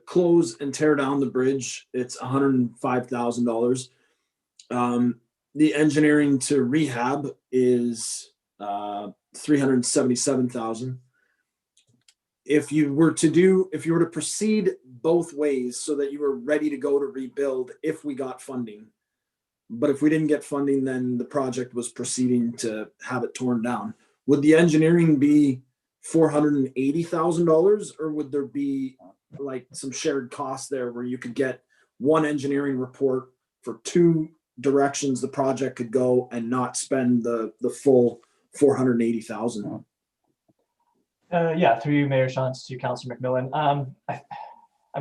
close and tear down the bridge, it's $105,000. The engineering to rehab is $377,000. If you were to proceed both ways so that you were ready to go to rebuild if we got funding, but if we didn't get funding, then the project was proceeding to have it torn down, would the engineering be $480,000, or would there be like some shared costs there where you could get one engineering report for two directions the project could go and not spend the full $480,000? Yeah, through you, Mayor Shantz to Councillor McMillan. I'm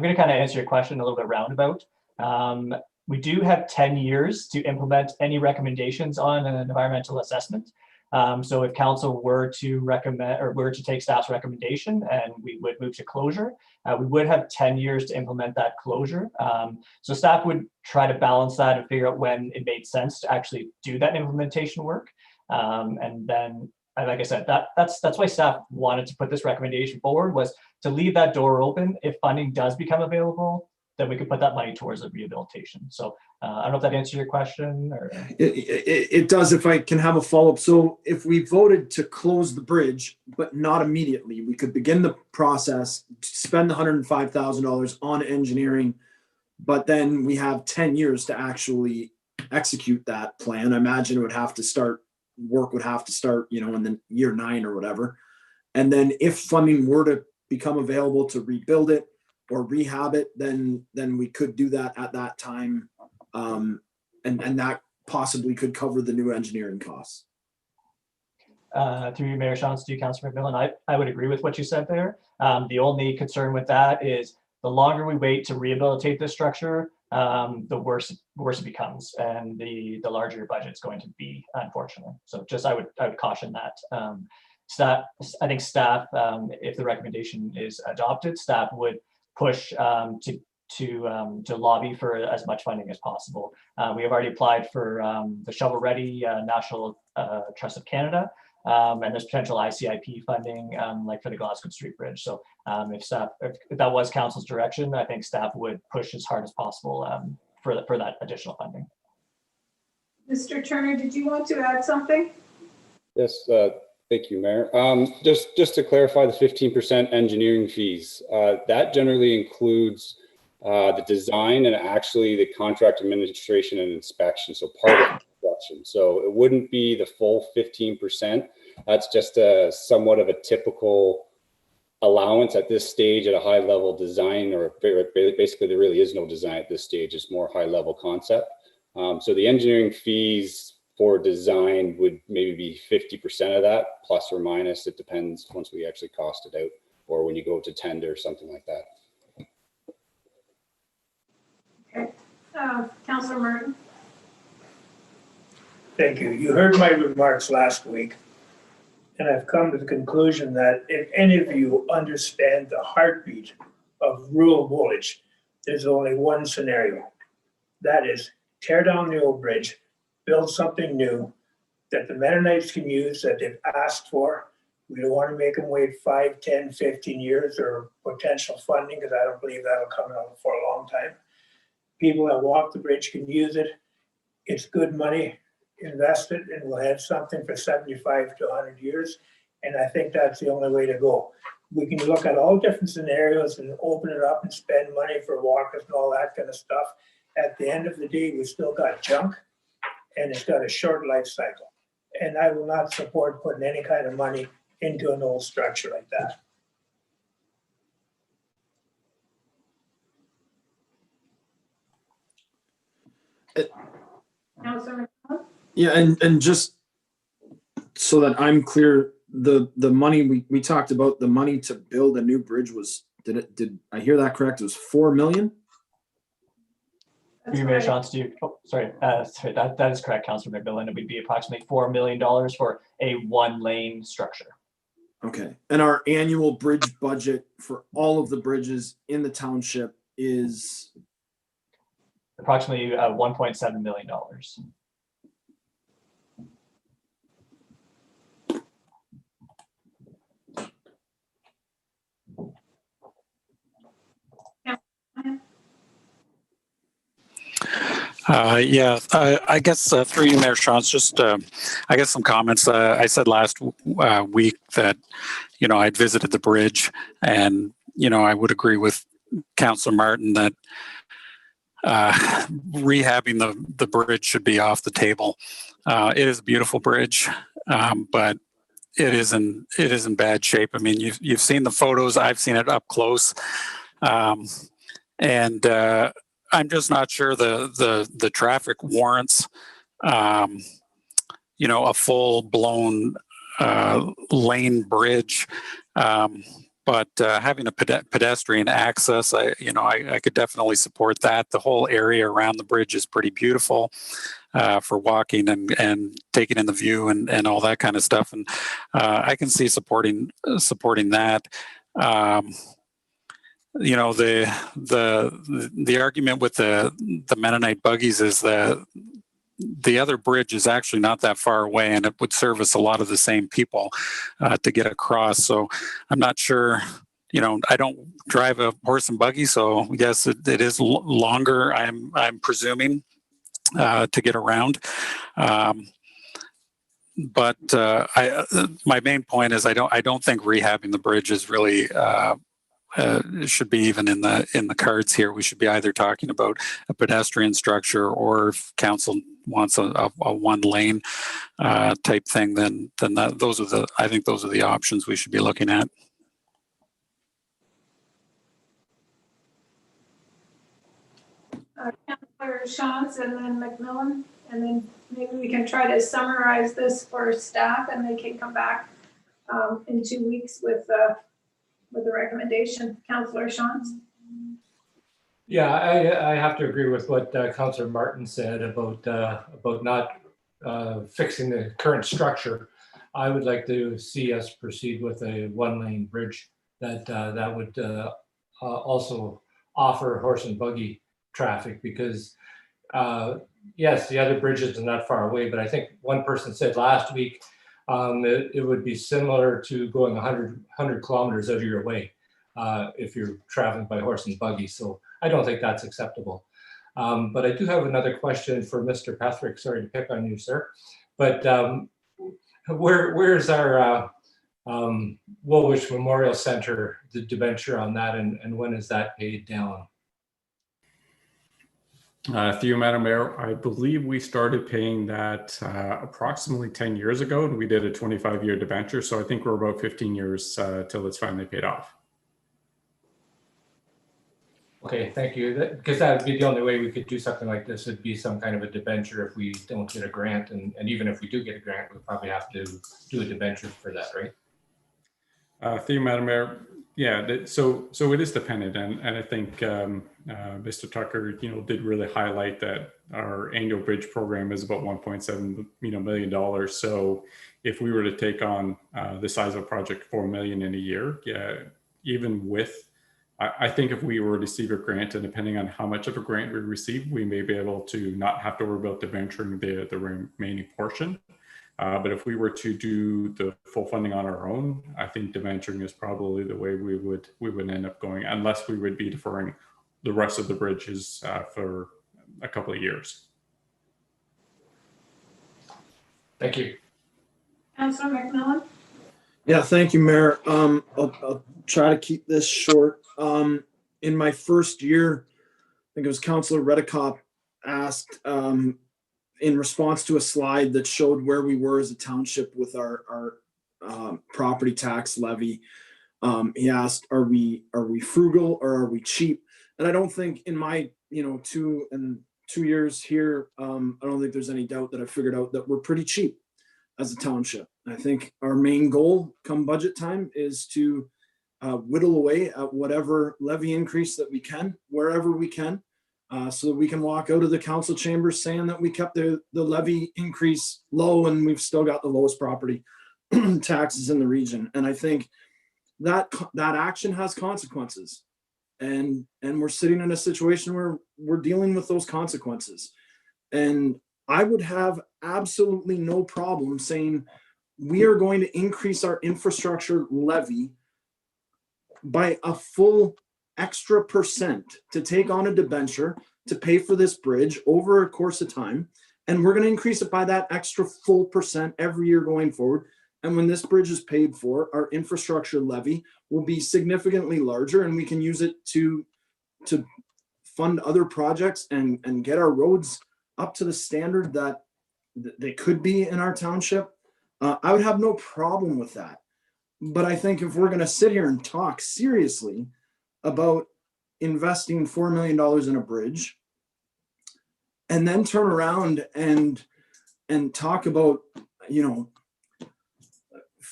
going to kind of answer your question a little bit roundabout. We do have 10 years to implement any recommendations on an environmental assessment. So if council were to recommend or were to take staff's recommendation and we would move to closure, we would have 10 years to implement that closure. So staff would try to balance that and figure out when it made sense to actually do that implementation work. And then, like I said, that's why staff wanted to put this recommendation forward, was to leave that door open. If funding does become available, then we could put that money towards the rehabilitation. So I don't know if that answers your question. Or It does. If I can have a follow-up. So if we voted to close the bridge, but not immediately, we could begin the process, spend the $105,000 on engineering, but then we have 10 years to actually execute that plan. I imagine work would have to start, in the year 9 or whatever. And then if funding were to become available to rebuild it or rehab it, then we could do that at that time. And that possibly could cover the new engineering costs. Through you, Mayor Shantz to Councillor McMillan, I would agree with what you said there. The only concern with that is the longer we wait to rehabilitate this structure, the worse it becomes, and the larger your budget is going to be, unfortunately. So just I would caution that. I think staff, if the recommendation is adopted, staff would push to lobby for as much funding as possible. We have already applied for the Shovel Ready National Trust of Canada, and there's potential ICIP funding like for the Glasgow Street Bridge. So if that was council's direction, I think staff would push as hard as possible for that additional funding. Mr. Turner, did you want to add something? Yes, thank you, Mayor. Just to clarify the 15% engineering fees, that generally includes the design and actually the contract administration and inspection, so part of construction. So it wouldn't be the full 15%. That's just somewhat of a typical allowance at this stage at a high level design, or basically there really is no design at this stage. It's more high level concept. So the engineering fees for design would maybe be 50% of that, plus or minus. It depends once we actually cost it out, or when you go to tender or something like that. Okay. Councillor Martin. Thank you. You heard my remarks last week, and I've come to the conclusion that if any of you understand the heartbeat of rural Woolwich, there's only one scenario. That is, tear down the old bridge, build something new that the Mennonites can use that they've asked for. We don't want to make them wait 5, 10, 15 years or potential funding, because I don't believe that'll come out for a long time. People that walk the bridge can use it. It's good money invested, and we'll have something for 75 to 100 years. And I think that's the only way to go. We can look at all different scenarios and open it up and spend money for walkers and all that kind of stuff. At the end of the day, we still got junk, and it's got a short life cycle. And I will not support putting any kind of money into an old structure like that. Councillor McMillan? Yeah, and just so that I'm clear, the money we talked about, the money to build a new bridge was, did I hear that correct? It was 4 million? That's Through Mayor right. Shantz, sorry, that is correct, Councillor McMillan. It would be approximately $4 million for a one-lane structure. Okay. And our annual bridge budget for all of the bridges in the township is Approximately $1.7 million. Yeah, I guess through you, Mayor Shantz, just I guess some comments. I said last week that, you know, I'd visited the bridge, and, you know, I would agree with Councillor Martin that rehabbing the bridge should be off the table. It is a beautiful bridge, but it is in bad shape. I mean, you've seen the photos. I've seen it up close, and I'm just not sure the traffic warrants, you know, a full blown lane bridge. But having a pedestrian access, I could definitely support that. The whole area around the bridge is pretty beautiful for walking and taking in the view and all that kind of stuff. And I can see supporting that. You know, the argument with the Mennonite buggies is that the other bridge is actually not that far away, and it would service a lot of the same people to get across. So I'm not sure, you know, I don't drive a horse and buggy, so yes, it is longer, I'm presuming, to get around. But my main point is I don't think rehabbing the bridge is really should be even in the cards here. We should be either talking about a pedestrian structure, or if council wants a one lane type thing, then I think those are the options we should be looking at. Councillor Shantz and then McMillan, and then maybe we can try to summarize this for staff, and they can come back in 2 weeks with a recommendation. Councillor Shantz. Yeah, I have to agree with what Councillor Martin said about not fixing the current structure. I would like to see us proceed with a one-lane bridge that would also offer horse and buggy traffic, because yes, the other bridge isn't that far away, but I think one person said last week it would be similar to going 100 kilometers out of your way if you're traveling by horse and buggy. So I don't think that's acceptable. But I do have another question for Mr. Petherick. Sorry to pick on you, sir. But where's our Woolwich Memorial Center, the debenture on that, and when is that paid down? Through you, Madam Mayor, I believe we started paying that approximately 10 years ago, and we did a 25-year debenture. So I think we're about 15 years till it's finally paid off. Okay, thank you. Because that would be the only way we could do something like this. It'd be some kind of a debenture if we don't get a grant, and even if we do get a grant, we'll probably have to do a debenture for that, right? Through you, Madam Mayor, yeah. So it is dependent, and I think Mr. Tucker, did really highlight that our annual bridge program is about $1.7 million. So if we were to take on the size of a project, $4 million in a year, yeah, even with, I think if we were to receive a grant, and depending on how much of a grant we receive, we may be able to not have to worry about debenturing the remaining portion. But if we were to do the full funding on our own, I think debenturing is probably the way we would end up going, unless we would be deferring the rest of the bridges for a couple of years. Thank you. Councillor McMillan. Yeah, thank you, Mayor. I'll try to keep this short. In my first year, I think it was Councillor Redekop asked, in response to a slide that showed where we were as a township with our property tax levy. He asked, are we frugal or are we cheap? And I don't think in my 2 years here, I don't think there's any doubt that I figured out that we're pretty cheap as a township. I think our main goal come budget time is to whittle away at whatever levy increase that we can, wherever we can, so that we can walk out of the council chambers saying that we kept the levy increase low and we've still got the lowest property taxes in the region. And I think that action has consequences. And we're sitting in a situation where we're dealing with those consequences. And I would have absolutely no problem saying we are going to increase our infrastructure levy by a full extra percent to take on a debenture to pay for this bridge over a course of time. And we're going to increase it by that extra full percent every year going forward. And when this bridge is paid for, our infrastructure levy will be significantly larger, and we can use it to fund other projects and get our roads up to the standard that they could be in our township. I would have no problem with that. But I think if we're going to sit here and talk seriously about investing $4 million in a bridge and then turn around and talk about,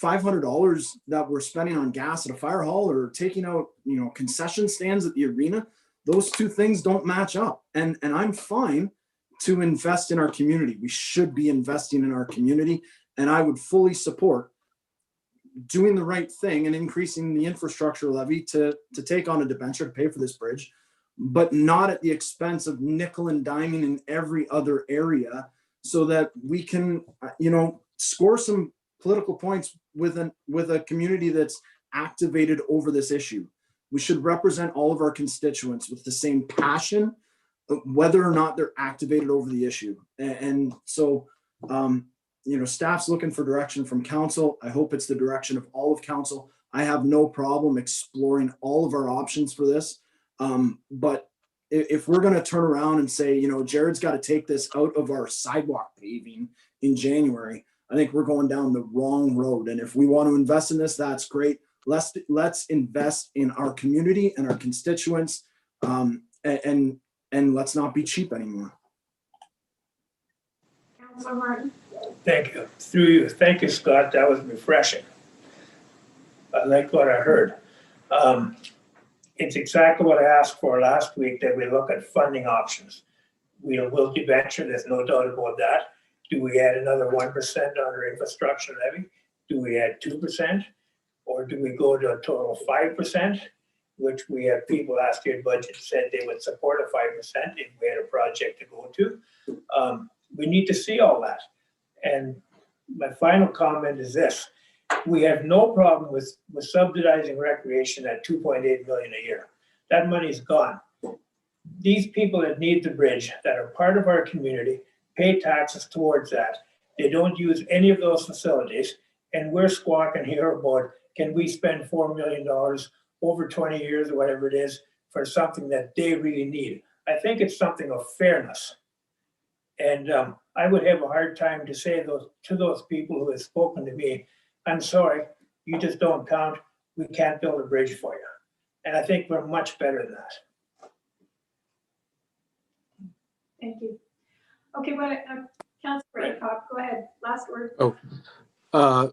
$500 that we're spending on gas at a fire hall or taking out, concession stands at the arena, those two things don't match up. And I'm fine to invest in our community. We should be investing in our community. And I would fully support doing the right thing and increasing the infrastructure levy to take on a debenture to pay for this bridge, but not at the expense of nickel and diming in every other area, so that we can, score some political points with a community that's activated over this issue. We should represent all of our constituents with the same passion, whether or not they're activated over the issue. And so, staff's looking for direction from council. I hope it's the direction of all of council. I have no problem exploring all of our options for this. But if we're going to turn around and say, Jared's got to take this out of our sidewalk paving in January, I think we're going down the wrong road. And if we want to invest in this, that's great. Let's invest in our community and our constituents, and let's not be cheap anymore. Councilor Martin. Thank you. Through you. Thank you, Scott. That was refreshing. I liked what I heard. It's exactly what I asked for last week, that we look at funding options. We'll debenture, there's no doubt about that. Do we add another 1% on our infrastructure levy? Do we add 2%? Or do we go to a total 5%, which we have people last year budget said they would support a 5% if we had a project to go to. We need to see all that. And my final comment is this: we have no problem with subsidizing recreation at $2.8 million a year. That money's gone. These people that need the bridge, that are part of our community, pay taxes towards that. They don't use any of those facilities, and we're squawking here about, can we spend $4 million over 20 years or whatever it is for something that they really need? I think it's something of fairness. And I would have a hard time to say to those people who have spoken to me, I'm sorry, you just don't count. We can't build a bridge for you. And I think we're much better than that. Thank you. Okay, Councilor Redcott, go ahead. Last word.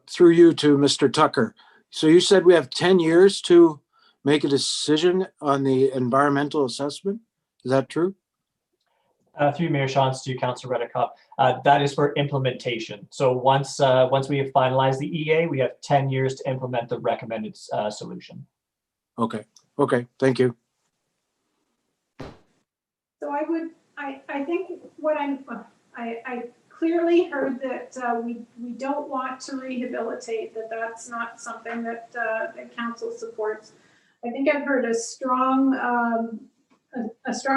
Through you to Mr. Tucker. So you said we have 10 years to make a decision on the environmental assessment. Is that true? Through Mayor Shantz to Councilor Redicott, that is for implementation. So once we have finalized the EA, we have 10 years to implement the recommended solution. Okay. Thank you. So I think what I clearly heard that we don't want to rehabilitate, that's not something that council supports. I think I've heard a strong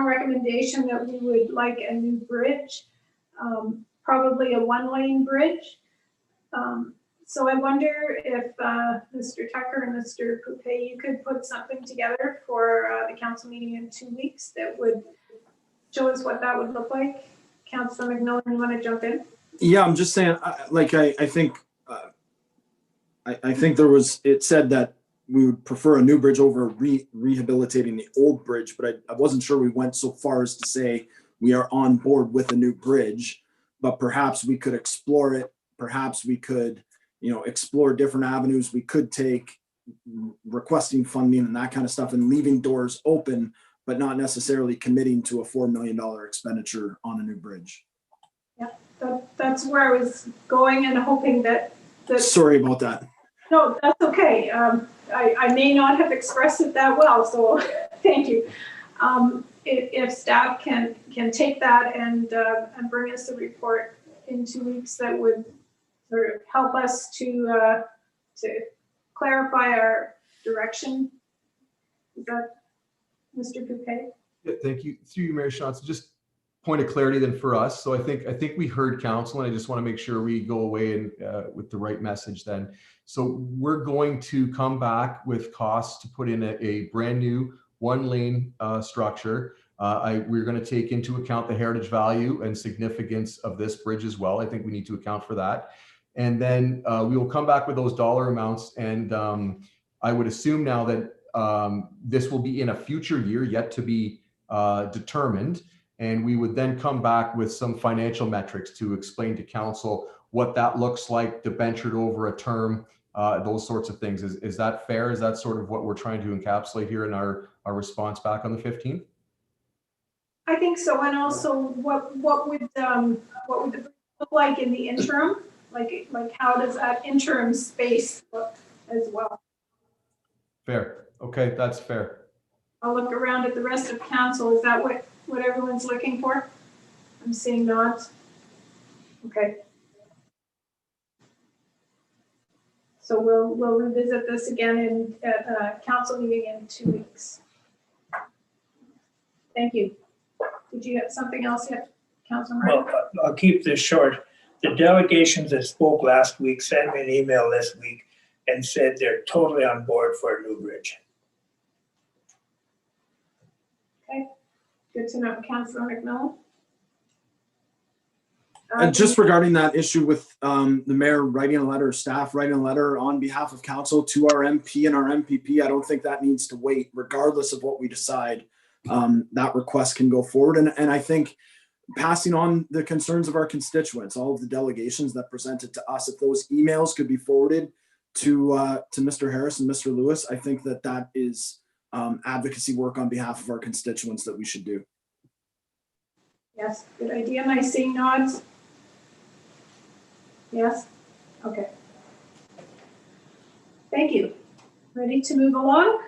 recommendation that we would like a new bridge, probably a one-lane bridge. So I wonder if Mr. Tucker and Mr. Poupet, you could put something together for the council meeting in 2 weeks that would show us what that would look like. Councilor McMillan, you want to jump in? Yeah, I'm just saying, I think it said that we would prefer a new bridge over rehabilitating the old bridge, but I wasn't sure we went so far as to say we are on board with a new bridge, but perhaps we could explore it. Perhaps we could, explore different avenues we could take, requesting funding and that kind of stuff, and leaving doors open, but not necessarily committing to a $4 million expenditure on a new bridge. Yeah, that's where I was going and hoping that. Sorry about that. No, that's okay. I may not have expressed it that well, so thank you. If staff can take that and bring us a report in 2 weeks, that would sort of help us to clarify our direction. Is that Mr. Bouquet? Yeah, thank you. Through you, Mayor Johnson, just point of clarity then for us. So I think we heard council, and I just want to make sure we go away and with the right message then. So we're going to come back with costs to put in a brand new 1-lane structure. We're going to take into account the heritage value and significance of this bridge as well. I think we need to account for that. And then we will come back with those dollar amounts. And I would assume now that this will be in a future year yet to be determined. And we would then come back with some financial metrics to explain to council what that looks like, debentured over a term, those sorts of things. Is that fair? Is that sort of what we're trying to encapsulate here in our response back on the 15th? I think so. And also, what would the bridge look like in the interim? Like how does that interim space look as well? Fair. Okay, that's fair. I'll look around at the rest of council. Is that what everyone's looking for? I'm seeing nods. Okay. So we'll revisit this again at a council meeting in 2 weeks. Thank you. Did you have something else yet, Councilor Murray? Well, I'll keep this short. The delegations that spoke last week sent me an email this week and said they're totally on board for a new bridge. Okay, good to know. Councilor McMillan? And just regarding that issue with the mayor writing a letter, staff writing a letter on behalf of council to our MP and our MPP, I don't think that needs to wait, regardless of what we decide. That request can go forward. And I think passing on the concerns of our constituents, all of the delegations that presented to us, if those emails could be forwarded to Mr. Harris and Mr. Lewis, I think that is advocacy work on behalf of our constituents that we should do. Yes, good idea. Am I seeing nods? Yes? Okay. Thank you. Ready to move along?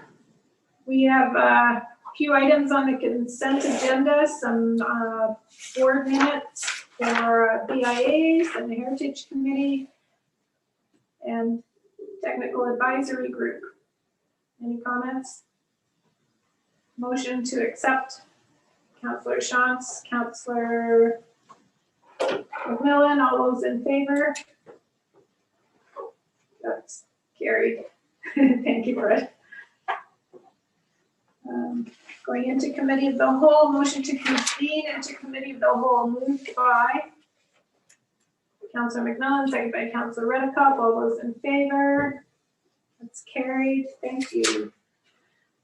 We have a few items on the consent agenda, some board minutes for BIAs and the Heritage Committee and Technical Advisory Group. Any comments? Motion to accept. Councillor Shantz, Councillor McMillan, all those in favor? That's carried. Thank you, Brett. Going into Committee of the Whole, motion to convene into Committee of the Whole moved by Councillor McMillan, second by Councillor Redekop. All those in favor? That's carried. Thank you.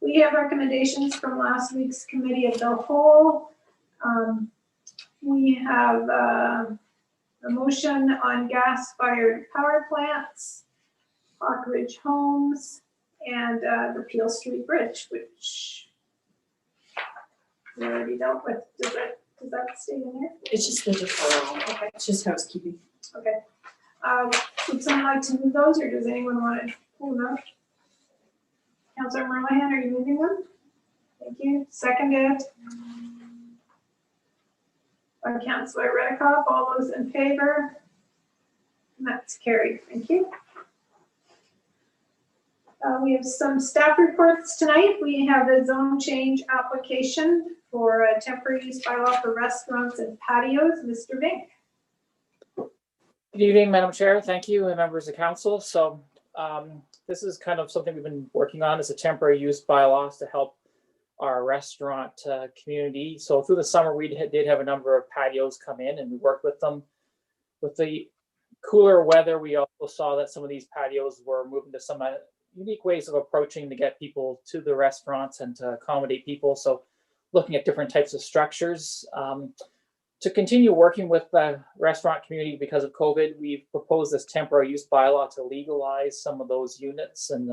We have recommendations from last week's Committee of the Whole. We have a motion on gas-fired power plants, Park Ridge Homes, and the Peel Street Bridge, which we already dealt with. Does that stay in there? It's just the deferral. Okay. It's just housekeeping. Okay. Would someone like to move those, or does anyone want to pull them out? Councillor Merlihan, are you moving them? Thank you. Seconded by Councillor Redekop. All those in favor? And that's carried. Thank you. We have some staff reports tonight. We have a zone change application for a temporary use bylaw for restaurants and patios. Mr. Vink. Good evening, Madam Chair. Thank you, and members of council. So this is kind of something we've been working on as a temporary use bylaws to help our restaurant community. So through the summer, we did have a number of patios come in, and we worked with them. With the cooler weather, we also saw that some of these patios were moving to some unique ways of approaching to get people to the restaurants and to accommodate people. So looking at different types of structures. To continue working with the restaurant community because of COVID, we've proposed this temporary use bylaw to legalize some of those units and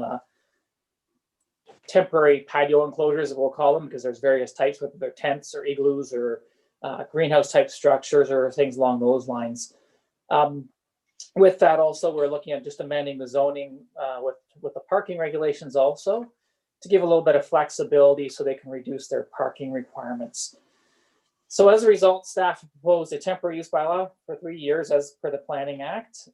temporary patio enclosures, we'll call them, because there's various types, whether they're tents or igloos or greenhouse type structures or things along those lines. With that also, we're looking at just amending the zoning with the parking regulations also to give a little bit of flexibility so they can reduce their parking requirements. So as a result, staff proposed a temporary use bylaw for 3 years as per the Planning Act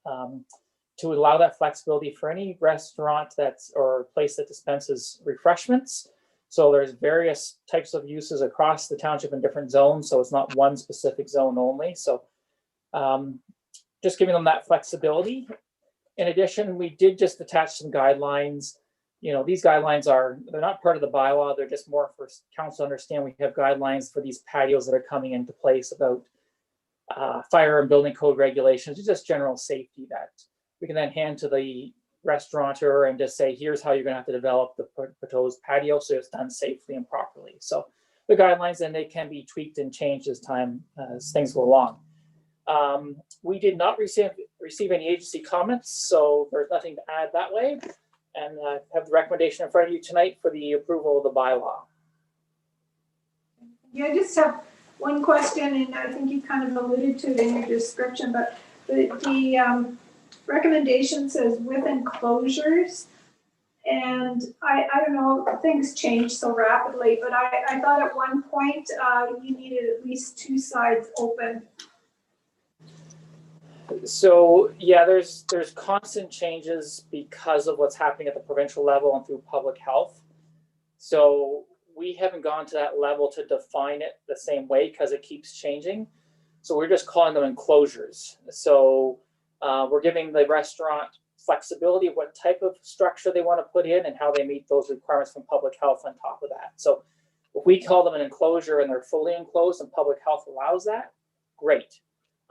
to allow that flexibility for any restaurant or place that dispenses refreshments. So there's various types of uses across the township in different zones. So it's not one specific zone only. So just giving them that flexibility. In addition, we did just attach some guidelines. You know, these guidelines they're not part of the bylaw. They're just more for council to understand. We have guidelines for these patios that are coming into place about fire and building code regulations, just general safety that we can then hand to the restaurateur and just say, here's how you're gonna have to develop the proposed patio so it's done safely and properly. So the guidelines, then they can be tweaked and changed as things go along. We did not receive any agency comments, so there's nothing to add that way. And I have the recommendation in front of you tonight for the approval of the bylaw. Yeah, I just have one question, and I think you kind of alluded to it in your description, but the recommendation says with enclosures. And I don't know, things change so rapidly, but I thought at one point you needed at least 2 sides open. So yeah, there's constant changes because of what's happening at the provincial level and through public health. So we haven't gone to that level to define it the same way because it keeps changing. So we're just calling them enclosures. So we're giving the restaurant flexibility of what type of structure they want to put in and how they meet those requirements from public health on top of that. So if we call them an enclosure and they're fully enclosed and public health allows that, great.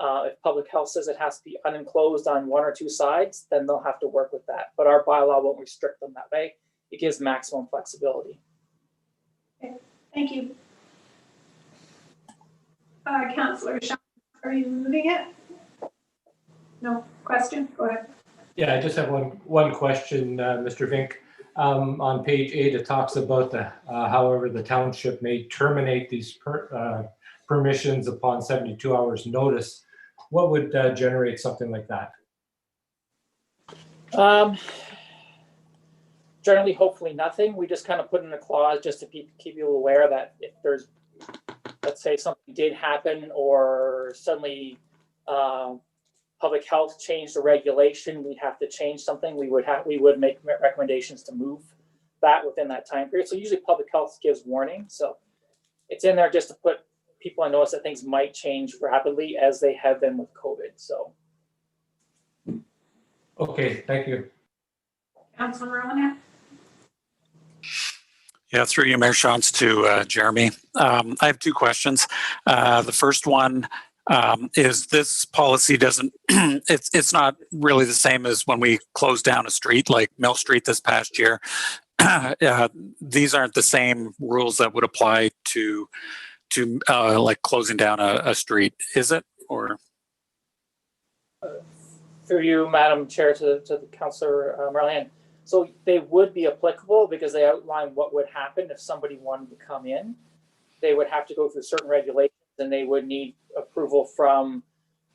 If public health says it has to be unenclosed on 1 or 2 sides, then they'll have to work with that. But our bylaw won't restrict them that way. It gives maximum flexibility. Okay, thank you. Councillor Sean, are you moving it? No question? Go ahead. Yeah, I just have one question, Mr. Vink. On page 8, it talks about however, the township may terminate these permissions upon 72 hours notice. What would generate something like that? Generally, hopefully nothing. We just kind of put in a clause just to keep you aware that if there's, let's say something did happen or suddenly public health changed the regulation, we'd have to change something. We would make recommendations to move that within that time period. So usually public health gives warning. So it's in there just to put people on notice that things might change rapidly as they have been with COVID. So. Okay, thank you. Councilor Rowan. Yeah, through you, Mayor Shantz, to Jeremy. I have 2 questions. The first one is this policy doesn't, it's not really the same as when we closed down a street like Mill Street this past year. These aren't the same rules that would apply to like closing down a street, is it? Or through you, Madam Chair, to the Councillor Marlene. So they would be applicable because they outline what would happen if somebody wanted to come in. They would have to go through certain regulations and they would need approval from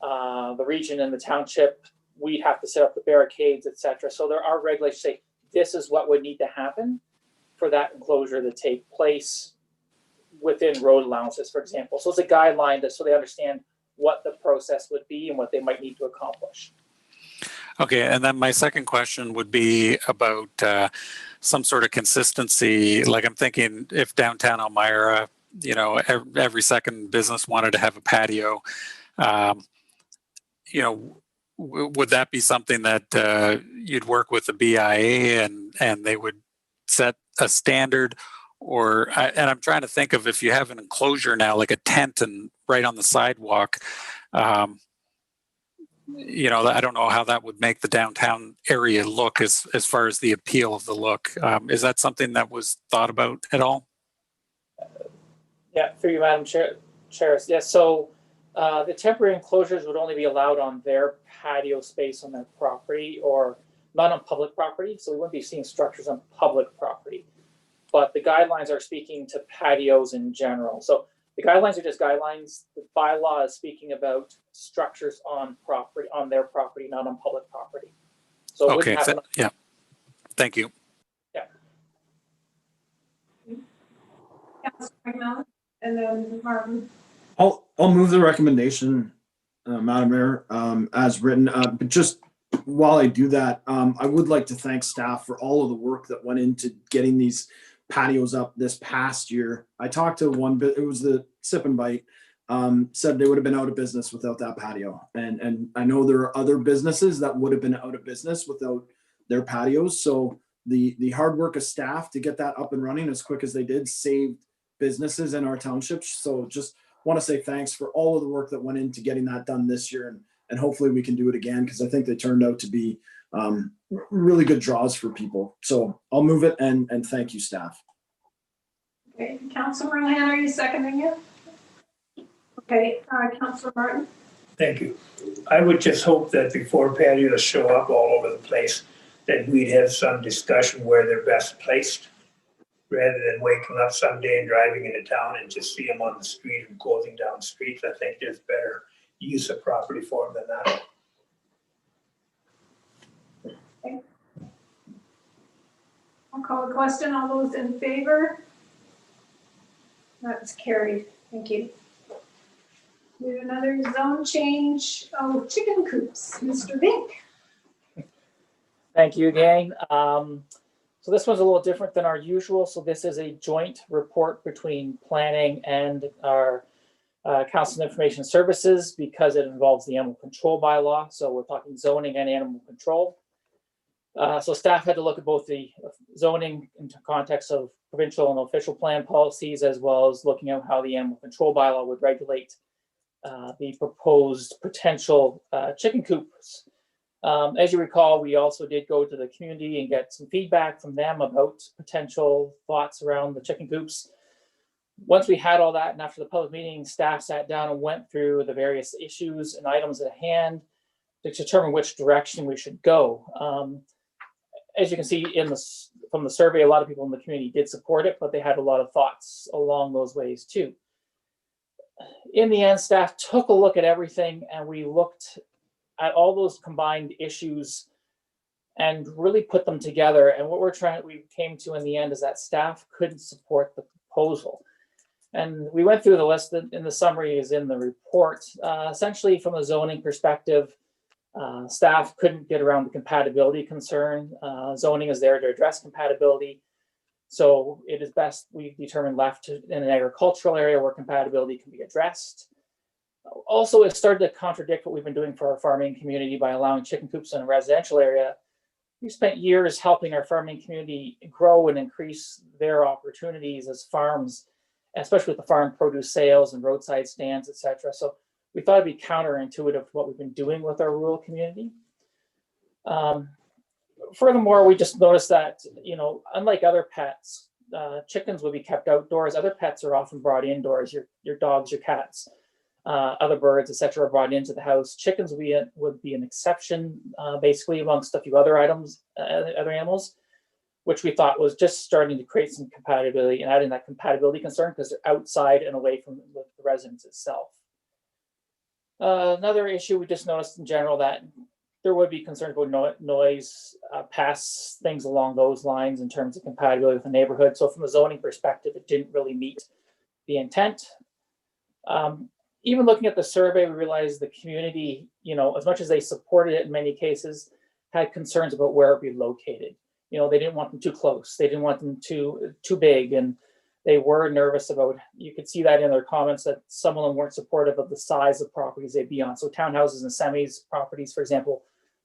the region and the township. We'd have to set up the barricades, etc. So there are regulations say this is what would need to happen for that enclosure to take place within road allowances, for example. So it's a guideline so they understand what the process would be and what they might need to accomplish. okay, and then my second question would be about some sort of consistency. Like I'm thinking if downtown Elmira, you know, every second business wanted to have a patio, you know, would that be something that you'd work with the BIA and they would set a standard? Or and I'm trying to think of if you have an enclosure now, like a tent and right on the sidewalk, you know, I don't know how that would make the downtown area look as far as the appeal of the look. Is that something that was thought about at all? Yeah, through you, Madam Chair. Yeah, so The temporary enclosures would only be allowed on their patio space on their property or not on public property. So we wouldn't be seeing structures on public property. But the guidelines are speaking to patios in general. So the guidelines are just guidelines. The bylaw is speaking about structures on property, on their property, not on public property. So it Okay, wouldn't happen. yeah, thank you. Yeah. Councilor McMillan, and then Martin. I'll move the recommendation, Madam Mayor, as written. But just while I do that, I would like to thank staff for all of the work that went into getting these patios up this past year. I talked to one, but it was the Sip and Bite, said they would have been out of business without that patio. And I know there are other businesses that would have been out of business without their patios. So the hard work of staff to get that up and running as quick as they did saved businesses in our townships. So just want to say thanks for all of the work that went into getting that done this year. And hopefully we can do it again, because I think they turned out to be really good draws for people. So I'll move it and thank you, staff. Okay, Councilor Moran, are you seconding it? Okay, Councilor Martin. Thank you. I would just hope that before patios show up all over the place, that we'd have some discussion where they're best placed, rather than waking up someday and driving into town and just see them on the street and closing down streets. I think there's better use of property for them than that. Okay. I'll call the question. All those in favor? That's carried. Thank you. We have another zone change. Oh, chicken coops. Mr. Vink. Thank you again. So this one's a little different than our usual. So this is a joint report between planning and our Council of Information Services, because it involves the animal control bylaw. So we're talking zoning and animal control. So staff had to look at both the zoning in context of provincial and official plan policies, as well as looking at how the animal control bylaw would regulate the proposed potential chicken coops. As you recall, we also did go to the community and get some feedback from them about potential thoughts around the chicken coops. Once we had all that, and after the public meeting, staff sat down and went through the various issues and items at hand to determine which direction we should go. As you can see from the survey, a lot of people in the community did support it, but they had a lot of thoughts along those ways too. In the end, staff took a look at everything, and we looked at all those combined issues and really put them together. And what we came to in the end is that staff couldn't support the proposal. And we went through the list, and the summary is in the report. Essentially, from a zoning perspective, staff couldn't get around the compatibility concern. Zoning is there to address compatibility. So it is best we determine left in an agricultural area where compatibility can be addressed. Also, it started to contradict what we've been doing for our farming community by allowing chicken coops in a residential area. We spent years helping our farming community grow and increase their opportunities as farms, especially with the farm produce sales and roadside stands, etc. So we thought it'd be counterintuitive to what we've been doing with our rural community. Furthermore, we just noticed that, unlike other pets, chickens would be kept outdoors. Other pets are often brought indoors, your dogs, your cats, other birds, etc. are brought into the house. Chickens would be an exception, basically amongst a few other items, other animals, which we thought was just starting to create some compatibility and adding that compatibility concern because they're outside and away from the residence itself. Another issue we just noticed in general that there would be concern about noise, pests, things along those lines in terms of compatibility with the neighborhood. So from a zoning perspective, it didn't really meet the intent. Even looking at the survey, we realized the community, as much as they supported it in many cases, had concerns about where it would be located. They didn't want them too close. They didn't want them too big. And they were nervous about, you could see that in their comments, that some of them weren't supportive of the size of properties they'd be on. So townhouses and semis properties, for example,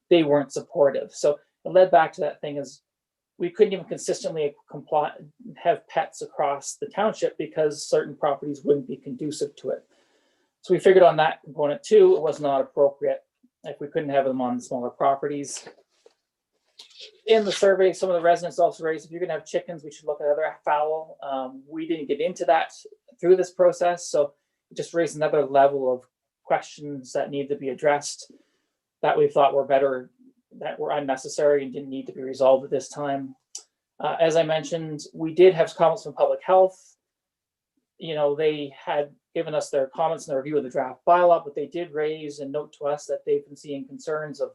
they weren't supportive. So it led back to that thing is we couldn't even consistently have pets across the township because certain properties wouldn't be conducive to it. So we figured on that component too, it was not appropriate if we couldn't have them on smaller properties. In the survey, some of the residents also raised, if you're gonna have chickens, we should look at other fowl. We didn't get into that through this process. So it just raised another level of questions that need to be addressed that we thought were better, that were unnecessary and didn't need to be resolved at this time. As I mentioned, we did have comments from public health. You know, they had given us their comments in the review of the draft bylaw, but they did raise and note to us that they've been seeing concerns of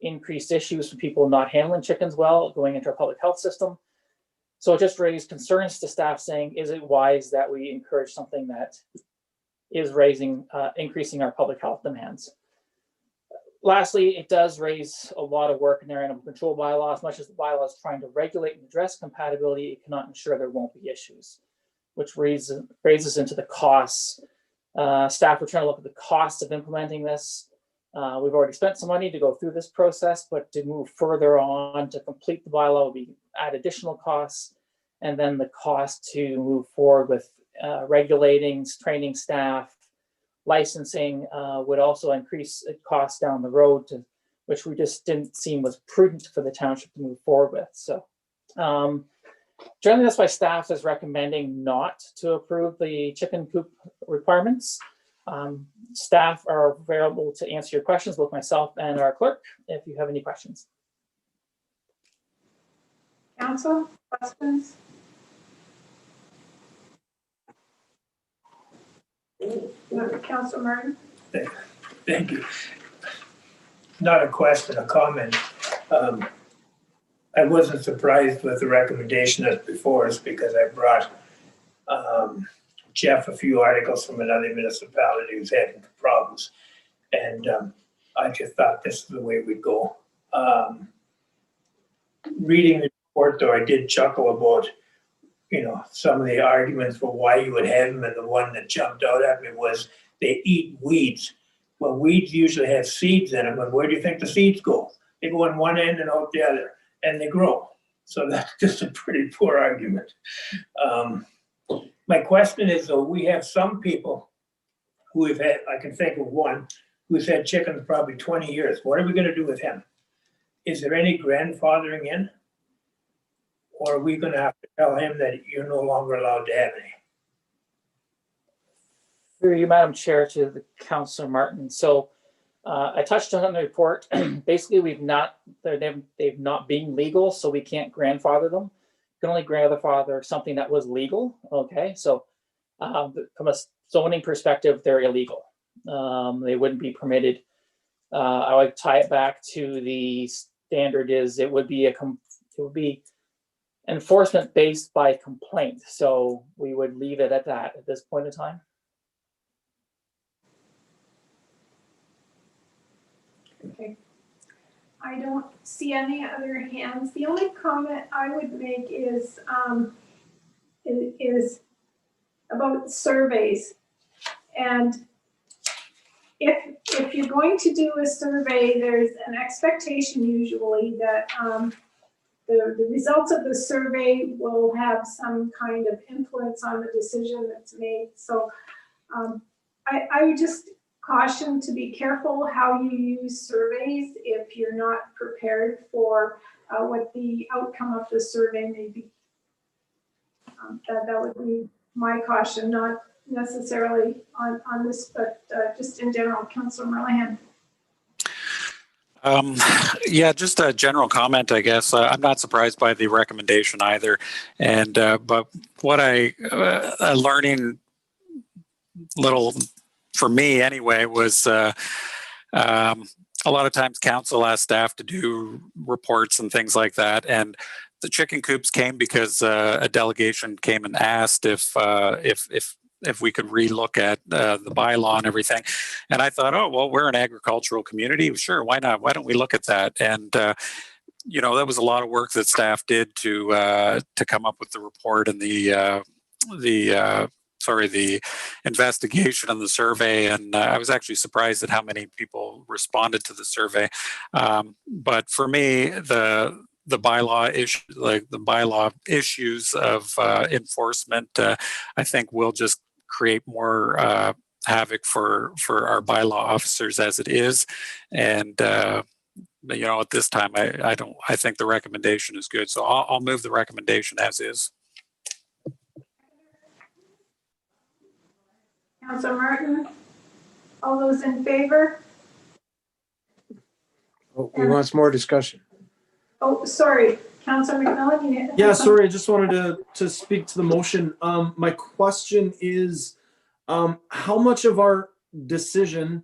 increased issues from people not handling chickens well going into our public health system. So it just raised concerns to staff saying, is it wise that we encourage something that is increasing our public health demands? Lastly, it does raise a lot of work in their animal control bylaw. As much as the bylaw is trying to regulate and address compatibility, it cannot ensure there won't be issues, which raises into the costs. Staff are trying to look at the cost of implementing this. We've already spent some money to go through this process, but to move further on to complete the bylaw will be add additional costs, and then the cost to move forward with regulating, training staff, licensing would also increase costs down the road, which we just didn't seem was prudent for the township to move forward with. So generally, that's why staff is recommending not to approve the chicken coop requirements. Staff are available to answer your questions, both myself and our clerk, if you have any questions. Council, questions? Councilor Martin. Thank you. Not a question, a comment. I wasn't surprised with the recommendation that's before us because I brought Jeff a few articles from another municipality who's having problems. And I just thought this is the way we'd go. Reading the report, though, I did chuckle about, you know, some of the arguments for why you would have them, and the one that jumped out at me was they eat weeds. Well, weeds usually have seeds in them, and where do you think the seeds go? They go in one end and out the other, and they grow. So that's just a pretty poor argument. My question is, though, we have some people who have had, I can think of one, who's had chickens probably 20 years. What are we going to do with him? Is there any grandfathering in? Or are we going to have to tell him that you're no longer allowed to have any? Through you, Madam Chair, to the Councilor Martin. So I touched on the report. Basically, they've not been legal, so we can't grandfather them. You can only grandfather something that was legal. Okay, so from a zoning perspective, they're illegal. They wouldn't be permitted. I would tie it back to the standard is it would be enforcement based by complaint. So we would leave it at that at this point in time. Okay. I don't see any other hands. The only comment I would make is about surveys. And if you're going to do a survey, there's an expectation usually that the results of the survey will have some kind of influence on the decision that's made. So I would just caution to be careful how you use surveys if you're not prepared for what the outcome of the survey may be. That would be my caution, not necessarily on this, but just in general. Councilor Merlihan. Yeah, just a general comment, I guess. I'm not surprised by the recommendation either. And but what a learning little for me anyway was a lot of times council asks staff to do reports and things like that, and the chicken coops came because a delegation came and asked if we could relook at the bylaw and everything. And I thought, oh, well, we're an agricultural community. Sure, why not? Why don't we look at that? And, you know, that was a lot of work that staff did to come up with the report and the investigation and the survey. And I was actually surprised at how many people responded to the survey. But for me, the bylaw issue, like the bylaw issues of enforcement, I think will just create more havoc for our bylaw officers as it is. And you know, at this time, I think the recommendation is good. So I'll move the recommendation as is. Councilor Martin, All those in favor? Oh, he wants more discussion. Oh, sorry, Councillor McMillan. You had Yeah, something? sorry, I just wanted to speak to the motion. My question is, how much of our decision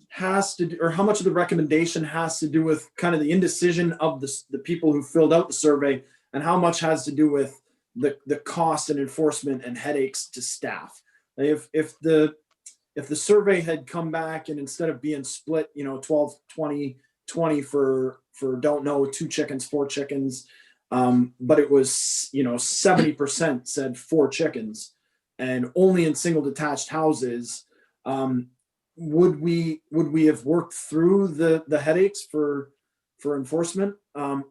has to, or how much of the recommendation has to do with kind of the indecision of the people who filled out the survey, and how much has to do with the cost and enforcement and headaches to staff? If the survey had come back and instead of being split, 12, 20, 20 for don't know, 2 chickens, 4 chickens, but it was 70% said 4 chickens, and only in single detached houses, would we have worked through the headaches for enforcement,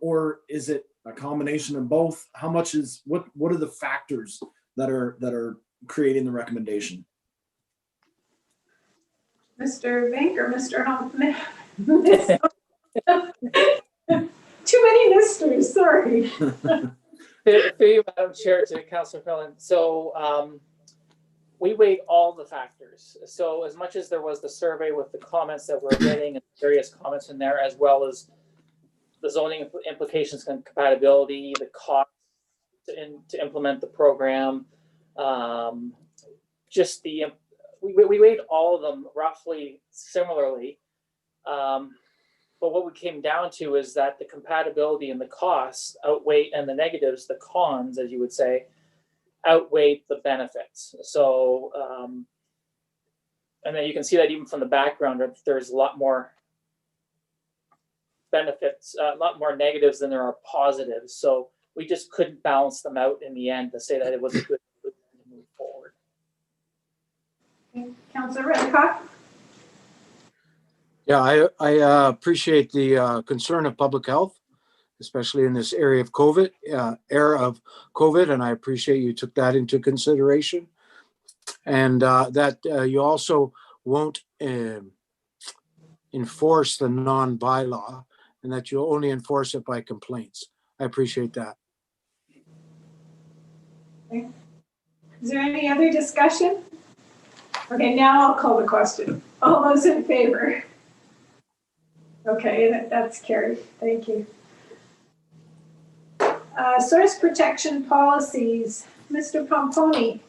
or is it a combination of both? How much is what are the factors that are creating the recommendation? Mr. Vink or Mr. Humphrey? Too many misters, sorry. Through you, Madam Chair, to Councillor McMillan. So we weighed all the factors. So as much as there was the survey with the comments that we're getting and various comments in there, as well as the zoning implications and compatibility, the cost to implement the program, just we weighed all of them roughly similarly. But what we came down to is that the compatibility and the costs outweigh, and the negatives, the cons, as you would say, outweigh the benefits. So, and then you can see that even from the background, there's a lot more benefits, a lot more negatives than there are positives. So we just couldn't balance them out in the end to say that it was a good to move forward. Councillor Redcock? Yeah, I appreciate the concern of public health, especially in this area of COVID, and I appreciate you took that into consideration, and that you also won't enforce the non-bylaw, and that you only enforce it by complaints. I appreciate that. Okay. Is there any other discussion? Okay, now I'll call the question. All those in favor? Okay, that's carried. Thank you. Source protection policies. Mr. Pomponi.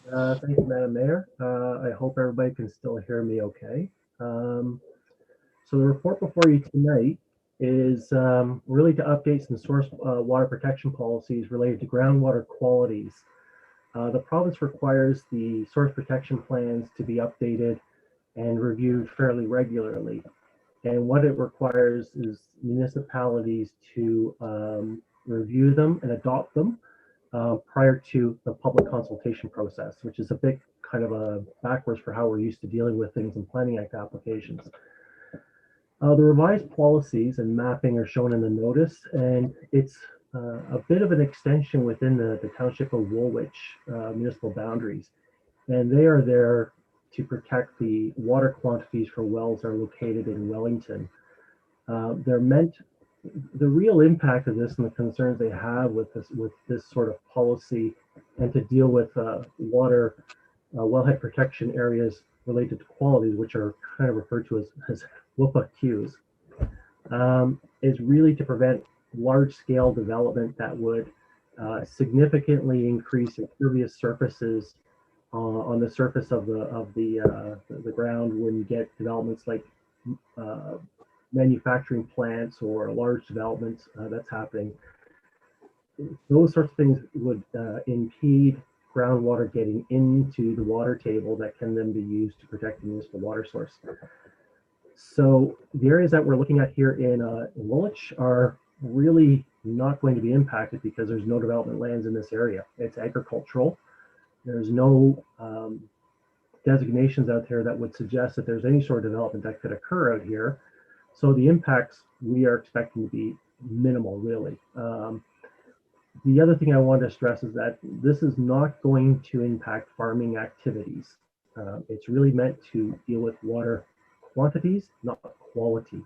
Thank you, Madam Mayor. I hope everybody can still hear me okay. So the report before you tonight is really to update some source water protection policies related to groundwater qualities. The province requires the source protection plans to be updated and reviewed fairly regularly. And what it requires is municipalities to review them and adopt them prior to the public consultation process, which is a bit kind of a backwards for how we're used to dealing with things in Planning Act applications. The revised policies and mapping are shown in the notice, and it's a bit of an extension within the Township of Woolwich municipal boundaries. And they are there to protect the water quantities for wells that are located in Wellington. They're meant, the real impact of this and the concerns they have with this sort of policy, and to deal with water wellhead protection areas related to qualities, which are kind of referred to as WUPA queues, is really to prevent large-scale development that would significantly increase impervious surfaces on the surface of the ground when you get developments like manufacturing plants or large developments that's happening. Those sorts of things would impede groundwater getting into the water table that can then be used to protect the municipal water source. So the areas that we're looking at here in Woolwich are really not going to be impacted because there's no development lands in this area. It's agricultural. There's no designations out there that would suggest that there's any sort of development that could occur out here. So the impacts we are expecting to be minimal, really. The other thing I want to stress is that this is not going to impact farming activities. It's really meant to deal with water quantities, not quality.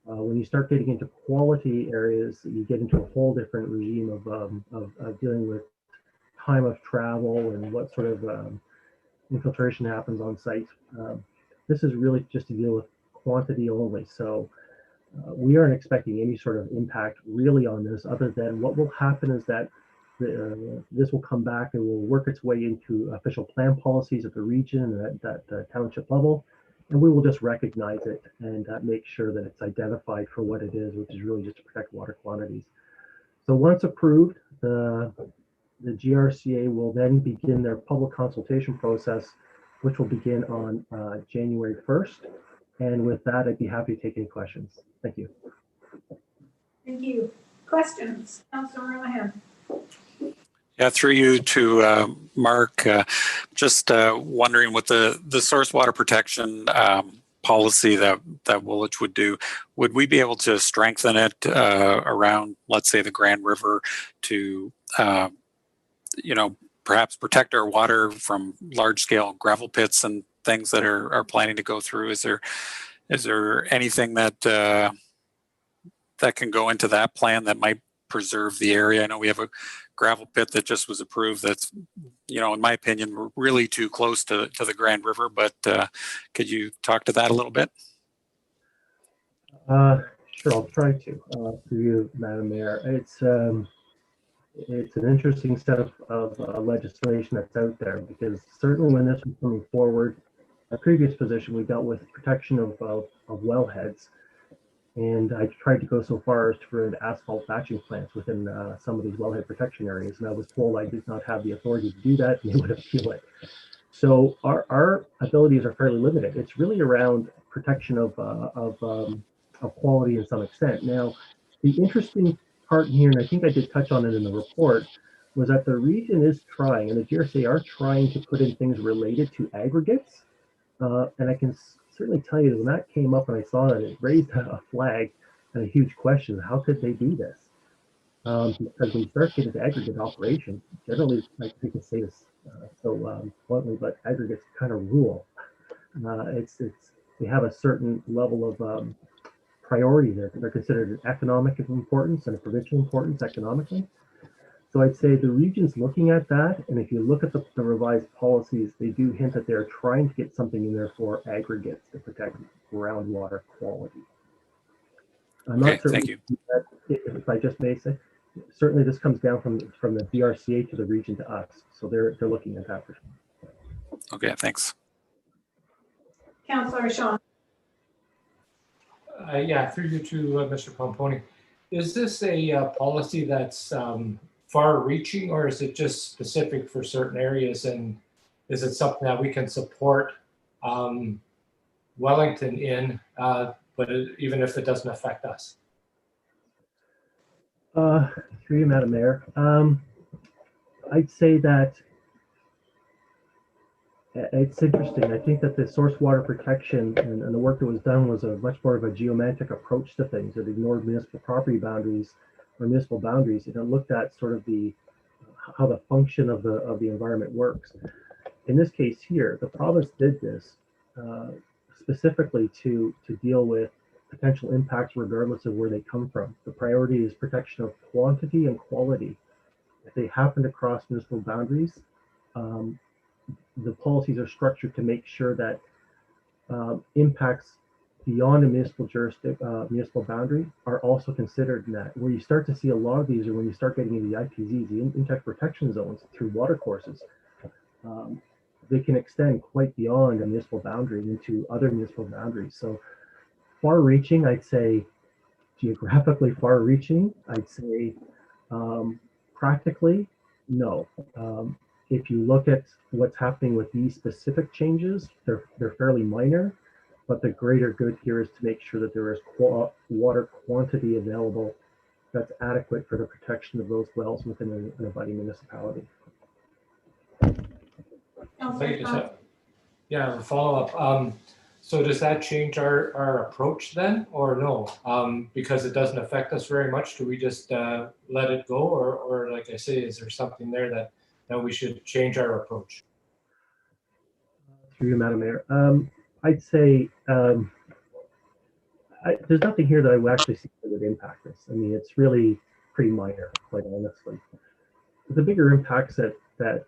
When you start getting into quality areas, you get into a whole different regime of dealing with time of travel and what sort of infiltration happens on site. This is really just to deal with quantity only. So we aren't expecting any sort of impact really on this, other than what will happen is that this will come back and will work its way into official plan policies at the region and at that township level. And we will just recognize it and make sure that it's identified for what it is, which is really just to protect water quantities. So once approved, the GRCA will then begin their public consultation process, which will begin on January 1st. And with that, I'd be happy to take any questions. Thank you. Thank you. Questions? Councilor Monahan. Yeah, through you to Mark, just wondering what the source water protection policy that Woolwich would do, would we be able to strengthen it around, let's say, the Grand River to, perhaps protect our water from large-scale gravel pits and things that are planning to go through? Is there anything that that can go into that plan that might preserve the area? I know we have a gravel pit that just was approved that's, in my opinion, really too close to the Grand River, but could you talk to that a little bit? Sure, I'll try to. For you, Madam Mayor. It's an interesting set of legislation that's out there, because certainly when this was coming forward, a previous position, we dealt with protection of wellheads. And I tried to go so far as to put asphalt batching plants within some of these wellhead protection areas. And I was told I did not have the authority to do that, and they would appeal it. So our abilities are fairly limited. It's really around protection of quality in some extent. Now, the interesting part here, and I think I did touch on it in the report, was that the region is trying, and the GRC are trying to put in things related to aggregates. And I can certainly tell you that when that came up and I saw that, it raised a flag and a huge question: how could they do this? Because when you start getting into aggregate operation, generally, like we can say this so bluntly, but aggregates kind of rule. They have a certain level of priority there. They're considered an economic importance and a provincial importance economically. So I'd say the region's looking at that, and if you look at the revised policies, they do hint that they're trying to get something in there for aggregates to protect groundwater quality. I'm not certain. Thank you. That, if I just may say, certainly this comes down from the BRCA to the region to us, so they're looking at that for sure. Okay, thanks. Councilor Sean. Yeah, through you to Mr. Pomponi. Is this a policy that's far-reaching, or is it just specific for certain areas? And is it something that we can support Wellington in, but even if it doesn't affect us? Through you, Madam Mayor. I'd say that it's interesting. I think that the source water protection and the work that was done was a much more of a geometric approach to things. It ignored municipal property boundaries or municipal boundaries, and it looked at sort of how the function of the environment works. In this case here, the province did this specifically to deal with potential impacts regardless of where they come from. The priority is protection of quantity and quality. If they happen to cross municipal boundaries, the policies are structured to make sure that impacts beyond a municipal boundary are also considered in that. Where you start to see a lot of these are when you start getting into the IPZs, the impact protection zones through water courses. They can extend quite beyond a municipal boundary into other municipal boundaries. So far-reaching, I'd say geographically far-reaching, I'd say practically, no. If you look at what's happening with these specific changes, they're fairly minor, but the greater good here is to make sure that there is water quantity available that's adequate for the protection of those wells within an abutting municipality. Yeah, follow-up. So does that change our approach then, or no? Because it doesn't affect us very much, do we just let it go, or like I say, is there something there that we should change our approach? Through you, Madam Mayor. I'd say there's nothing here that I would actually see that would impact this. I mean, it's really pretty minor, quite honestly. The bigger impacts that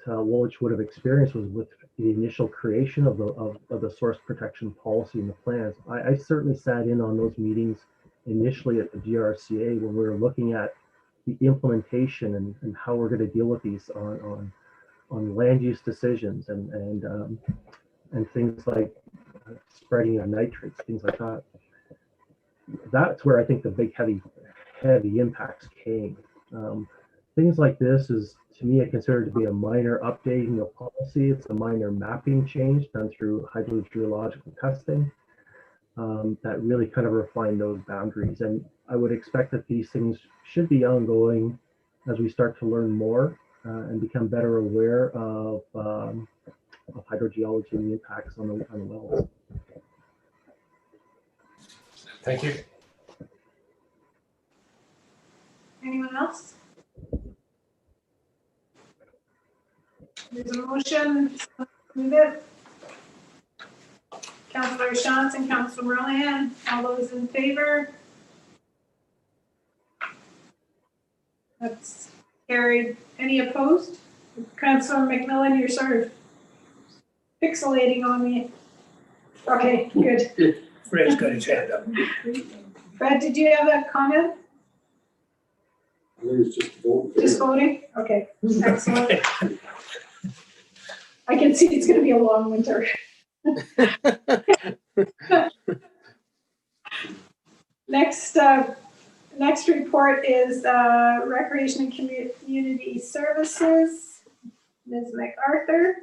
Woolwich would have experienced was with the initial creation of the source protection policy and the plans. I certainly sat in on those meetings initially at the GRCA when we were looking at the implementation and how we're going to deal with these on land use decisions and things like spreading of nitrates, things like that. That's where I think the big heavy impacts came. Things like this is, to me, I consider it to be a minor update in the policy. It's a minor mapping change done through hydrogeological testing that really kind of refine those boundaries. And I would expect that these things should be ongoing as we start to learn more and become better aware of hydrogeology and the impacts on the wells. Thank you. Anyone else? There's a motion. Move it. Councillor Shantz and Councillor Moran, all those in favor? That's carried. Any opposed? Councillor McMillan, you're sort of pixelating on me. Okay, good. Fred's got his hand up. Fred, did you have a comment? I think it's just voting. Just voting? Okay, excellent. I can see it's going to be a long winter. Next report is Recreation and Community Services. Ms. MacArthur.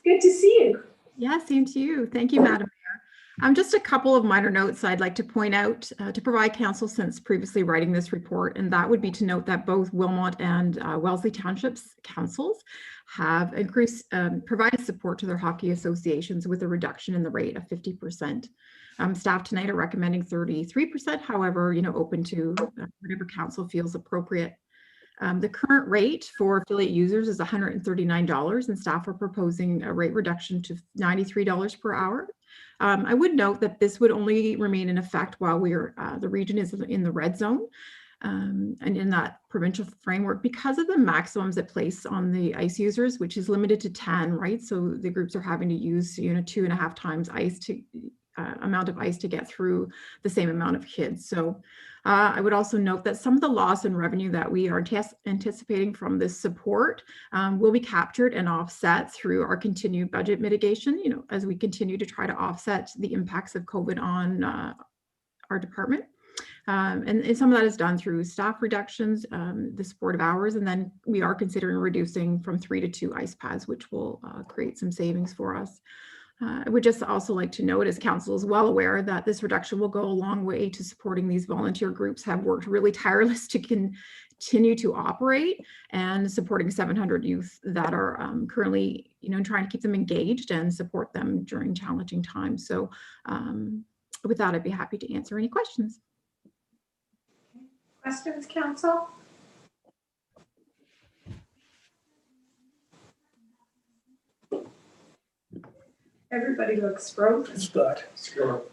Good to see you. Yeah, same to you. Thank you, Madam Mayor. Just a couple of minor notes I'd like to point out to provide council since previously writing this report, and that would be to note that both Wilmot and Wellesley Townships councils have increased, provided support to their hockey associations with a reduction in the rate of 50%. Staff tonight are recommending 33%, however, open to whatever council feels appropriate. The current rate for affiliate users is $139, and staff are proposing a rate reduction to $93 per hour. I would note that this would only remain in effect while the region is in the red zone and in that provincial framework because of the maximums it places on the ice users, which is limited to 10, right? So the groups are having to use 2.5 times amount of ice to get through the same amount of kids. So I would also note that some of the loss in revenue that we are anticipating from this support will be captured and offset through our continued budget mitigation, as we continue to try to offset the impacts of COVID on our department. And some of that is done through staff reductions, the support of hours, and then we are considering reducing from 3 to 2 ice pads, which will create some savings for us. I would just also like to note, as council is well aware, that this reduction will go a long way to supporting these volunteer groups have worked really tireless to continue to operate and supporting 700 youth that are currently, trying to keep them engaged and support them during challenging times. So with that, I'd be happy to answer any questions. Questions, council? Everybody looks frozen. Scott. Scott,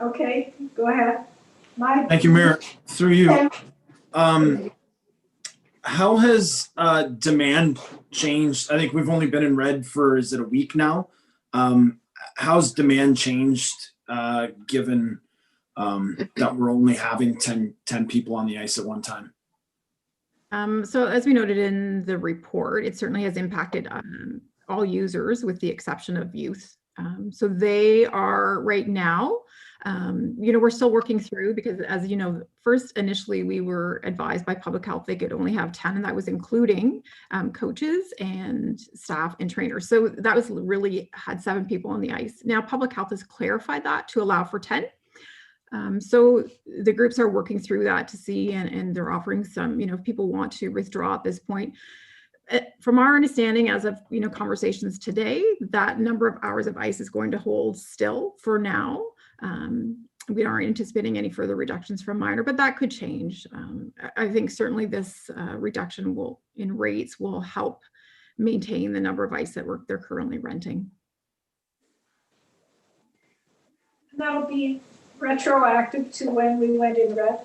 okay, go ahead. Thank you, Mayor. Through you. How has demand changed? I think we've only been in red for, is it a week now? How's demand changed given that we're only having 10 people on the ice at one time? So as we noted in the report, it certainly has impacted all users with the exception of youth. So they are right now, we're still working through because as you know, first initially we were advised by public health they could only have 10 and that was including coaches and staff and trainers. So that was really had 7 people on the ice. Now public health has clarified that to allow for 10. So the groups are working through that to see and they're offering some, if people want to withdraw at this point. From our understanding as of conversations today, that number of hours of ice is going to hold still for now. We aren't anticipating any further reductions from minor, but that could change. I think certainly this reduction in rates will help maintain the number of ice that they're currently renting. That'll be retroactive to when we went in red.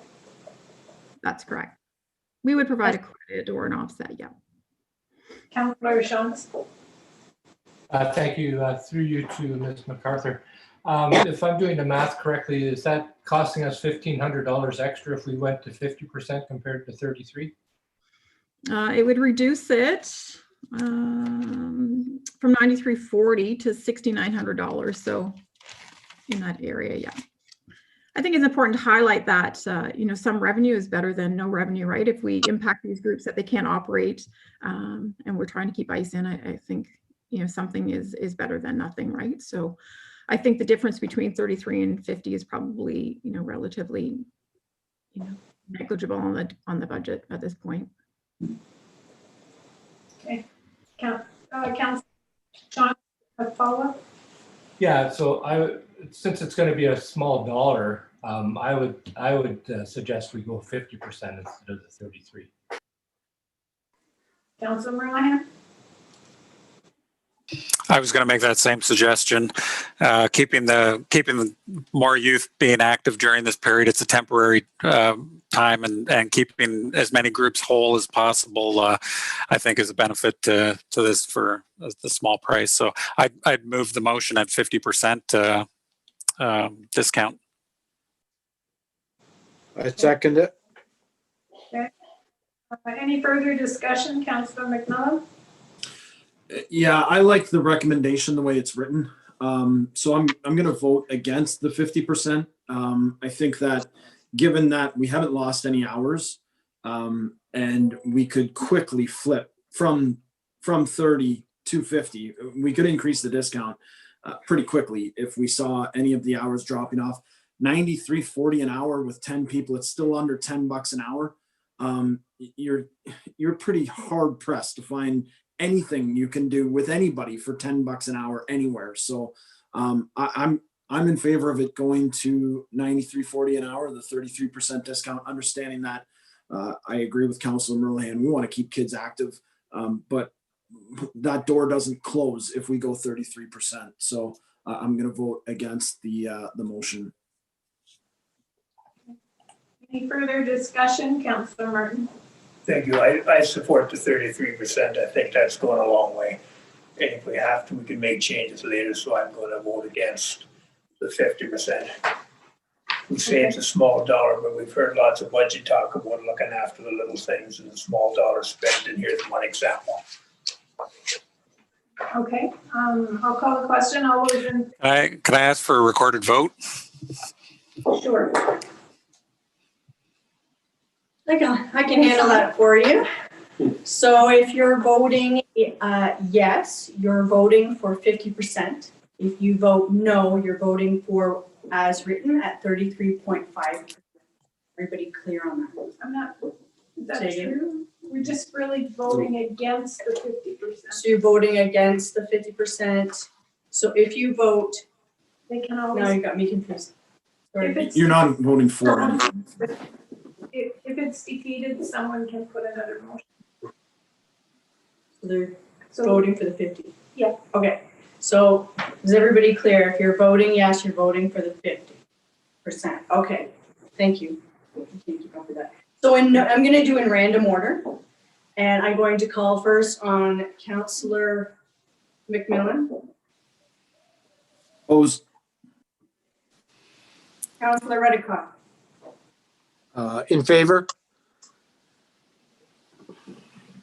That's correct. We would provide a credit or an offset, yeah. Councillor Shantz. Thank you. Through you to Ms. MacArthur. If I'm doing the math correctly, is that costing us $1,500 extra if we went to 50% compared to 33? It would reduce it from $9,340 to $6,900. So in that area, yeah. I think it's important to highlight that, you know, some revenue is better than no revenue, right? If we impact these groups that they can't operate and we're trying to keep ice in, I think, you know, something is better than nothing, right? So I think the difference between 33 and 50 is probably, you know, relatively, you know, negligible on the budget at this point. Okay. Councillor John, a follow-up? Yeah, so since it's going to be a small dollar, I would suggest we go 50% instead of the 33. Councillor Merlihan? I was going to make that same suggestion. Keeping the more youth being active during this period. It's a temporary time, and keeping as many groups whole as possible, I think, is a benefit to this for the small price. So I'd move the motion at 50% discount. I second it. Okay. Any further discussion, Councillor McMillan? Yeah, I like the recommendation the way it's written. So I'm going to vote against the 50%. I think that given that we haven't lost any hours, and we could quickly flip from 30 to 50, we could increase the discount pretty quickly if we saw any of the hours dropping off. $93.40 an hour with 10 people, it's still under $10 an hour. You're pretty hard pressed to find anything you can do with anybody for $10 an hour anywhere. So I'm in favor of it going to $93.40 an hour, the 33% discount, understanding that I agree with Councillor Merlihan. We want to keep kids active, but that door doesn't close if we go 33%. So I'm going to vote against the motion. Any further discussion, Councillor Martin? Thank you. I support the 33%. I think that's going a long way. And if we have to, we can make changes later. So I'm going to vote against the 50%. We say it's a small dollar, but we've heard lots of budget talk about looking after the little things and the small dollar spent. And here's one example. Okay, I'll call the question. All those in. Can I ask for a recorded vote? Sure. I can handle that for you. So if you're voting yes, you're voting for 50%. If you vote no, you're voting for as written at 33.5%. Everybody clear on that? I'm not, is that true? We're just really voting against the 50%. So you're voting against the 50%. So if you vote, they can always. now you got me confused. Sorry. You're not voting for it. If it's defeated, someone can put another motion. So they're voting for the 50. Yeah. Okay. So is everybody clear? If you're voting yes, you're voting for the 50%. Okay. Thank you. I can't keep up with that. So I'm going to do in random order, and I'm going to call first on Councillor McMillan. Opposed. Councillor Reddicock. In favor?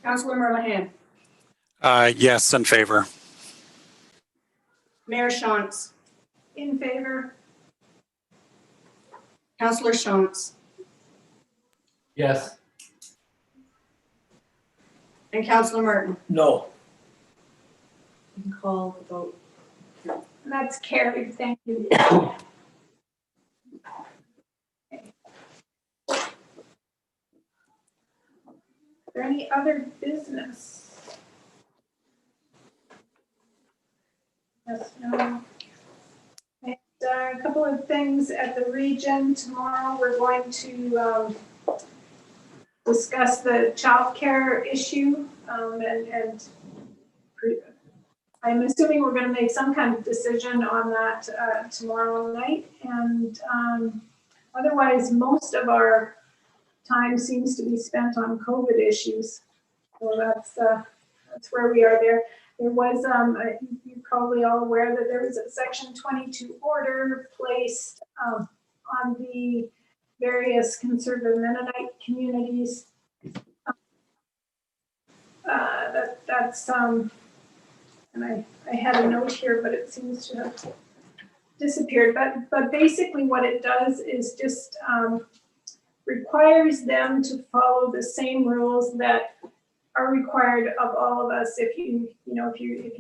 Councillor Merlihan. Yes, in favor. Mayor Shantz. In favor. Councillor Shantz. Yes. And Councillor Martin. No. You can call the vote. That's carried. Thank you. Is there any other business? Yes, no. And, a couple of things at the region. Tomorrow we're going to discuss the childcare issue, and I'm assuming we're going to make some kind of decision on that tomorrow night. And otherwise, most of our time seems to be spent on COVID issues. So that's where we are there. There was, you're probably all aware that there was a Section 22 order placed on the various conservative Mennonite communities. That's and I had a note here, but it seems to have disappeared. But basically what it does is just requires them to follow the same rules that are required of all of us. If you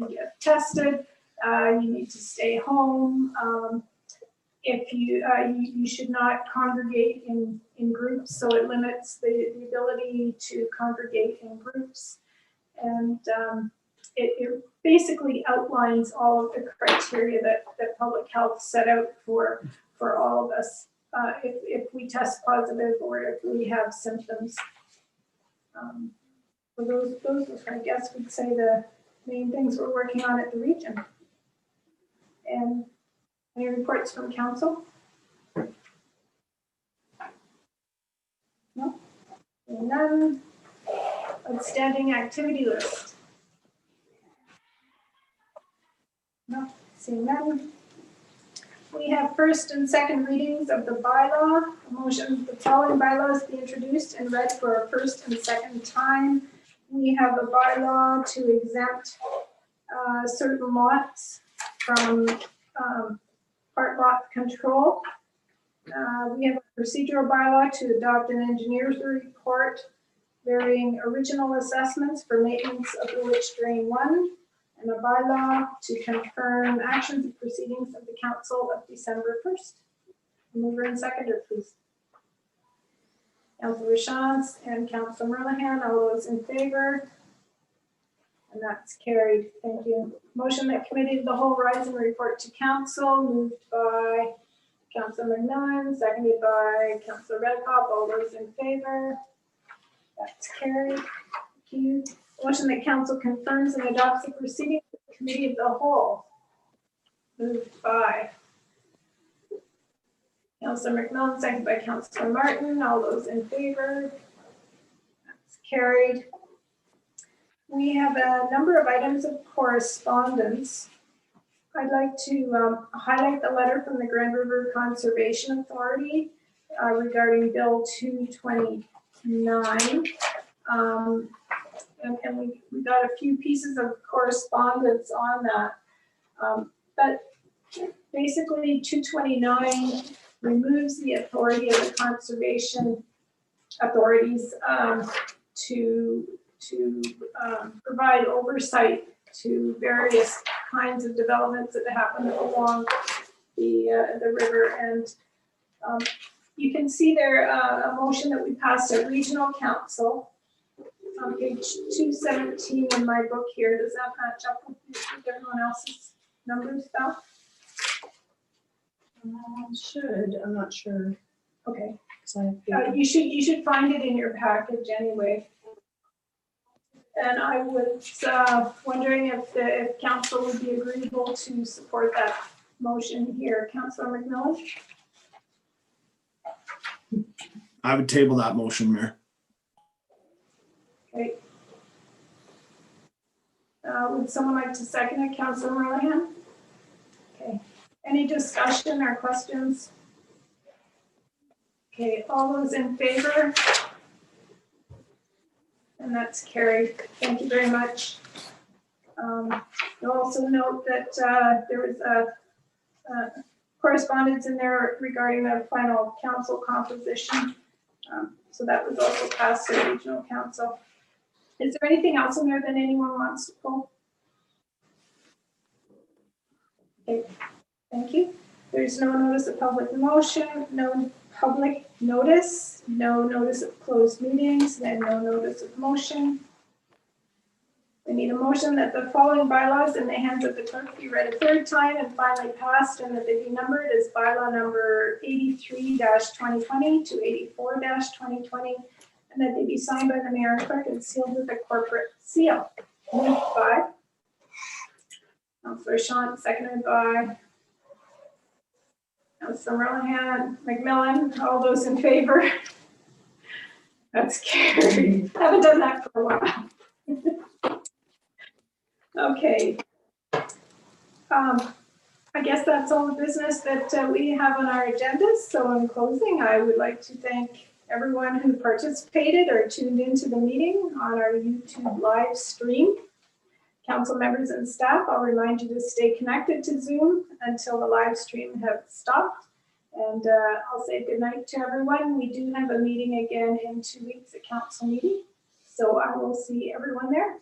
get tested, you need to stay home. If you should not congregate in groups, so it limits the ability to congregate in groups. And it basically outlines all of the criteria that public health set out for all of us if we test positive or if we have symptoms. So those I guess would say the main things we're working on at the region. And any reports from council? No? None. Outstanding activity list? No, seeing none. We have first and second readings of the bylaw. A motion the following bylaws be introduced and read for a first and second time. We have a bylaw to exempt certain lots from part lot control. We have a procedural bylaw to adopt an engineer's report varying original assessments for maintenance of Woolwich Drain 1, and a bylaw to confirm actions and proceedings of the council of December 1st. Mover and seconder, please. Councillor Chance and Councillor Merlihan, all those in favor? And that's carried. Thank you. Motion that Committee of the Whole rise and report to council, moved by Councillor McMillan, seconded by Councillor Redcop. All those in favor? That's carried. Thank you. Motion that council confirms and adopts the proceedings of the Committee of the Whole, moved by Councillor McMillan, seconded by Councillor Martin. All those in favor? That's carried. We have a number of items of correspondence. I'd like to highlight the letter from the Grand River Conservation Authority regarding Bill 229. And we got a few pieces of correspondence on that. But basically 229 removes the authority of the conservation authorities to provide oversight to various kinds of developments that happen along the river. And you can see there a motion that we passed at Regional Council on page 217 in my book here. Does that match up with everyone else's numbers, Beth? Should, I'm not sure. Okay. You You should find it in your package anyway. And I was wondering if council would be agreeable to support that motion here. Councillor McMillan? I would table that motion, Mayor. Okay. Would someone like to second it? Councillor Merlihan? Okay. Any discussion or questions? Okay, all those in favor? And that's carried. Thank you very much. You'll also note that there was a correspondence in there regarding the final council composition. So that was also passed to Regional Council. Is there anything else in there that anyone wants to pull? Okay, thank you. There's no notice of public motion, no public notice, no notice of closed meetings, and no notice of motion. We need a motion that the following bylaws in the hands of the clerk be read a third time and finally passed, and that they be numbered as bylaw number 83-2020 to 84-2020, and that they be signed by the mayor and clerk and sealed with a corporate seal. Moved by Councillor Shant, seconded by Councillor McMillan. All those in favor? That's carried. I haven't done that for a while. Okay. I guess that's all the business that we have on our agenda. So in closing, I would like to thank everyone who participated or tuned into the meeting on our YouTube live stream. Council members and staff, I'll remind you to stay connected to Zoom until the live stream has stopped. And I'll say good night to everyone. We do have a meeting again in 2 weeks, a council meeting. So I will see everyone there.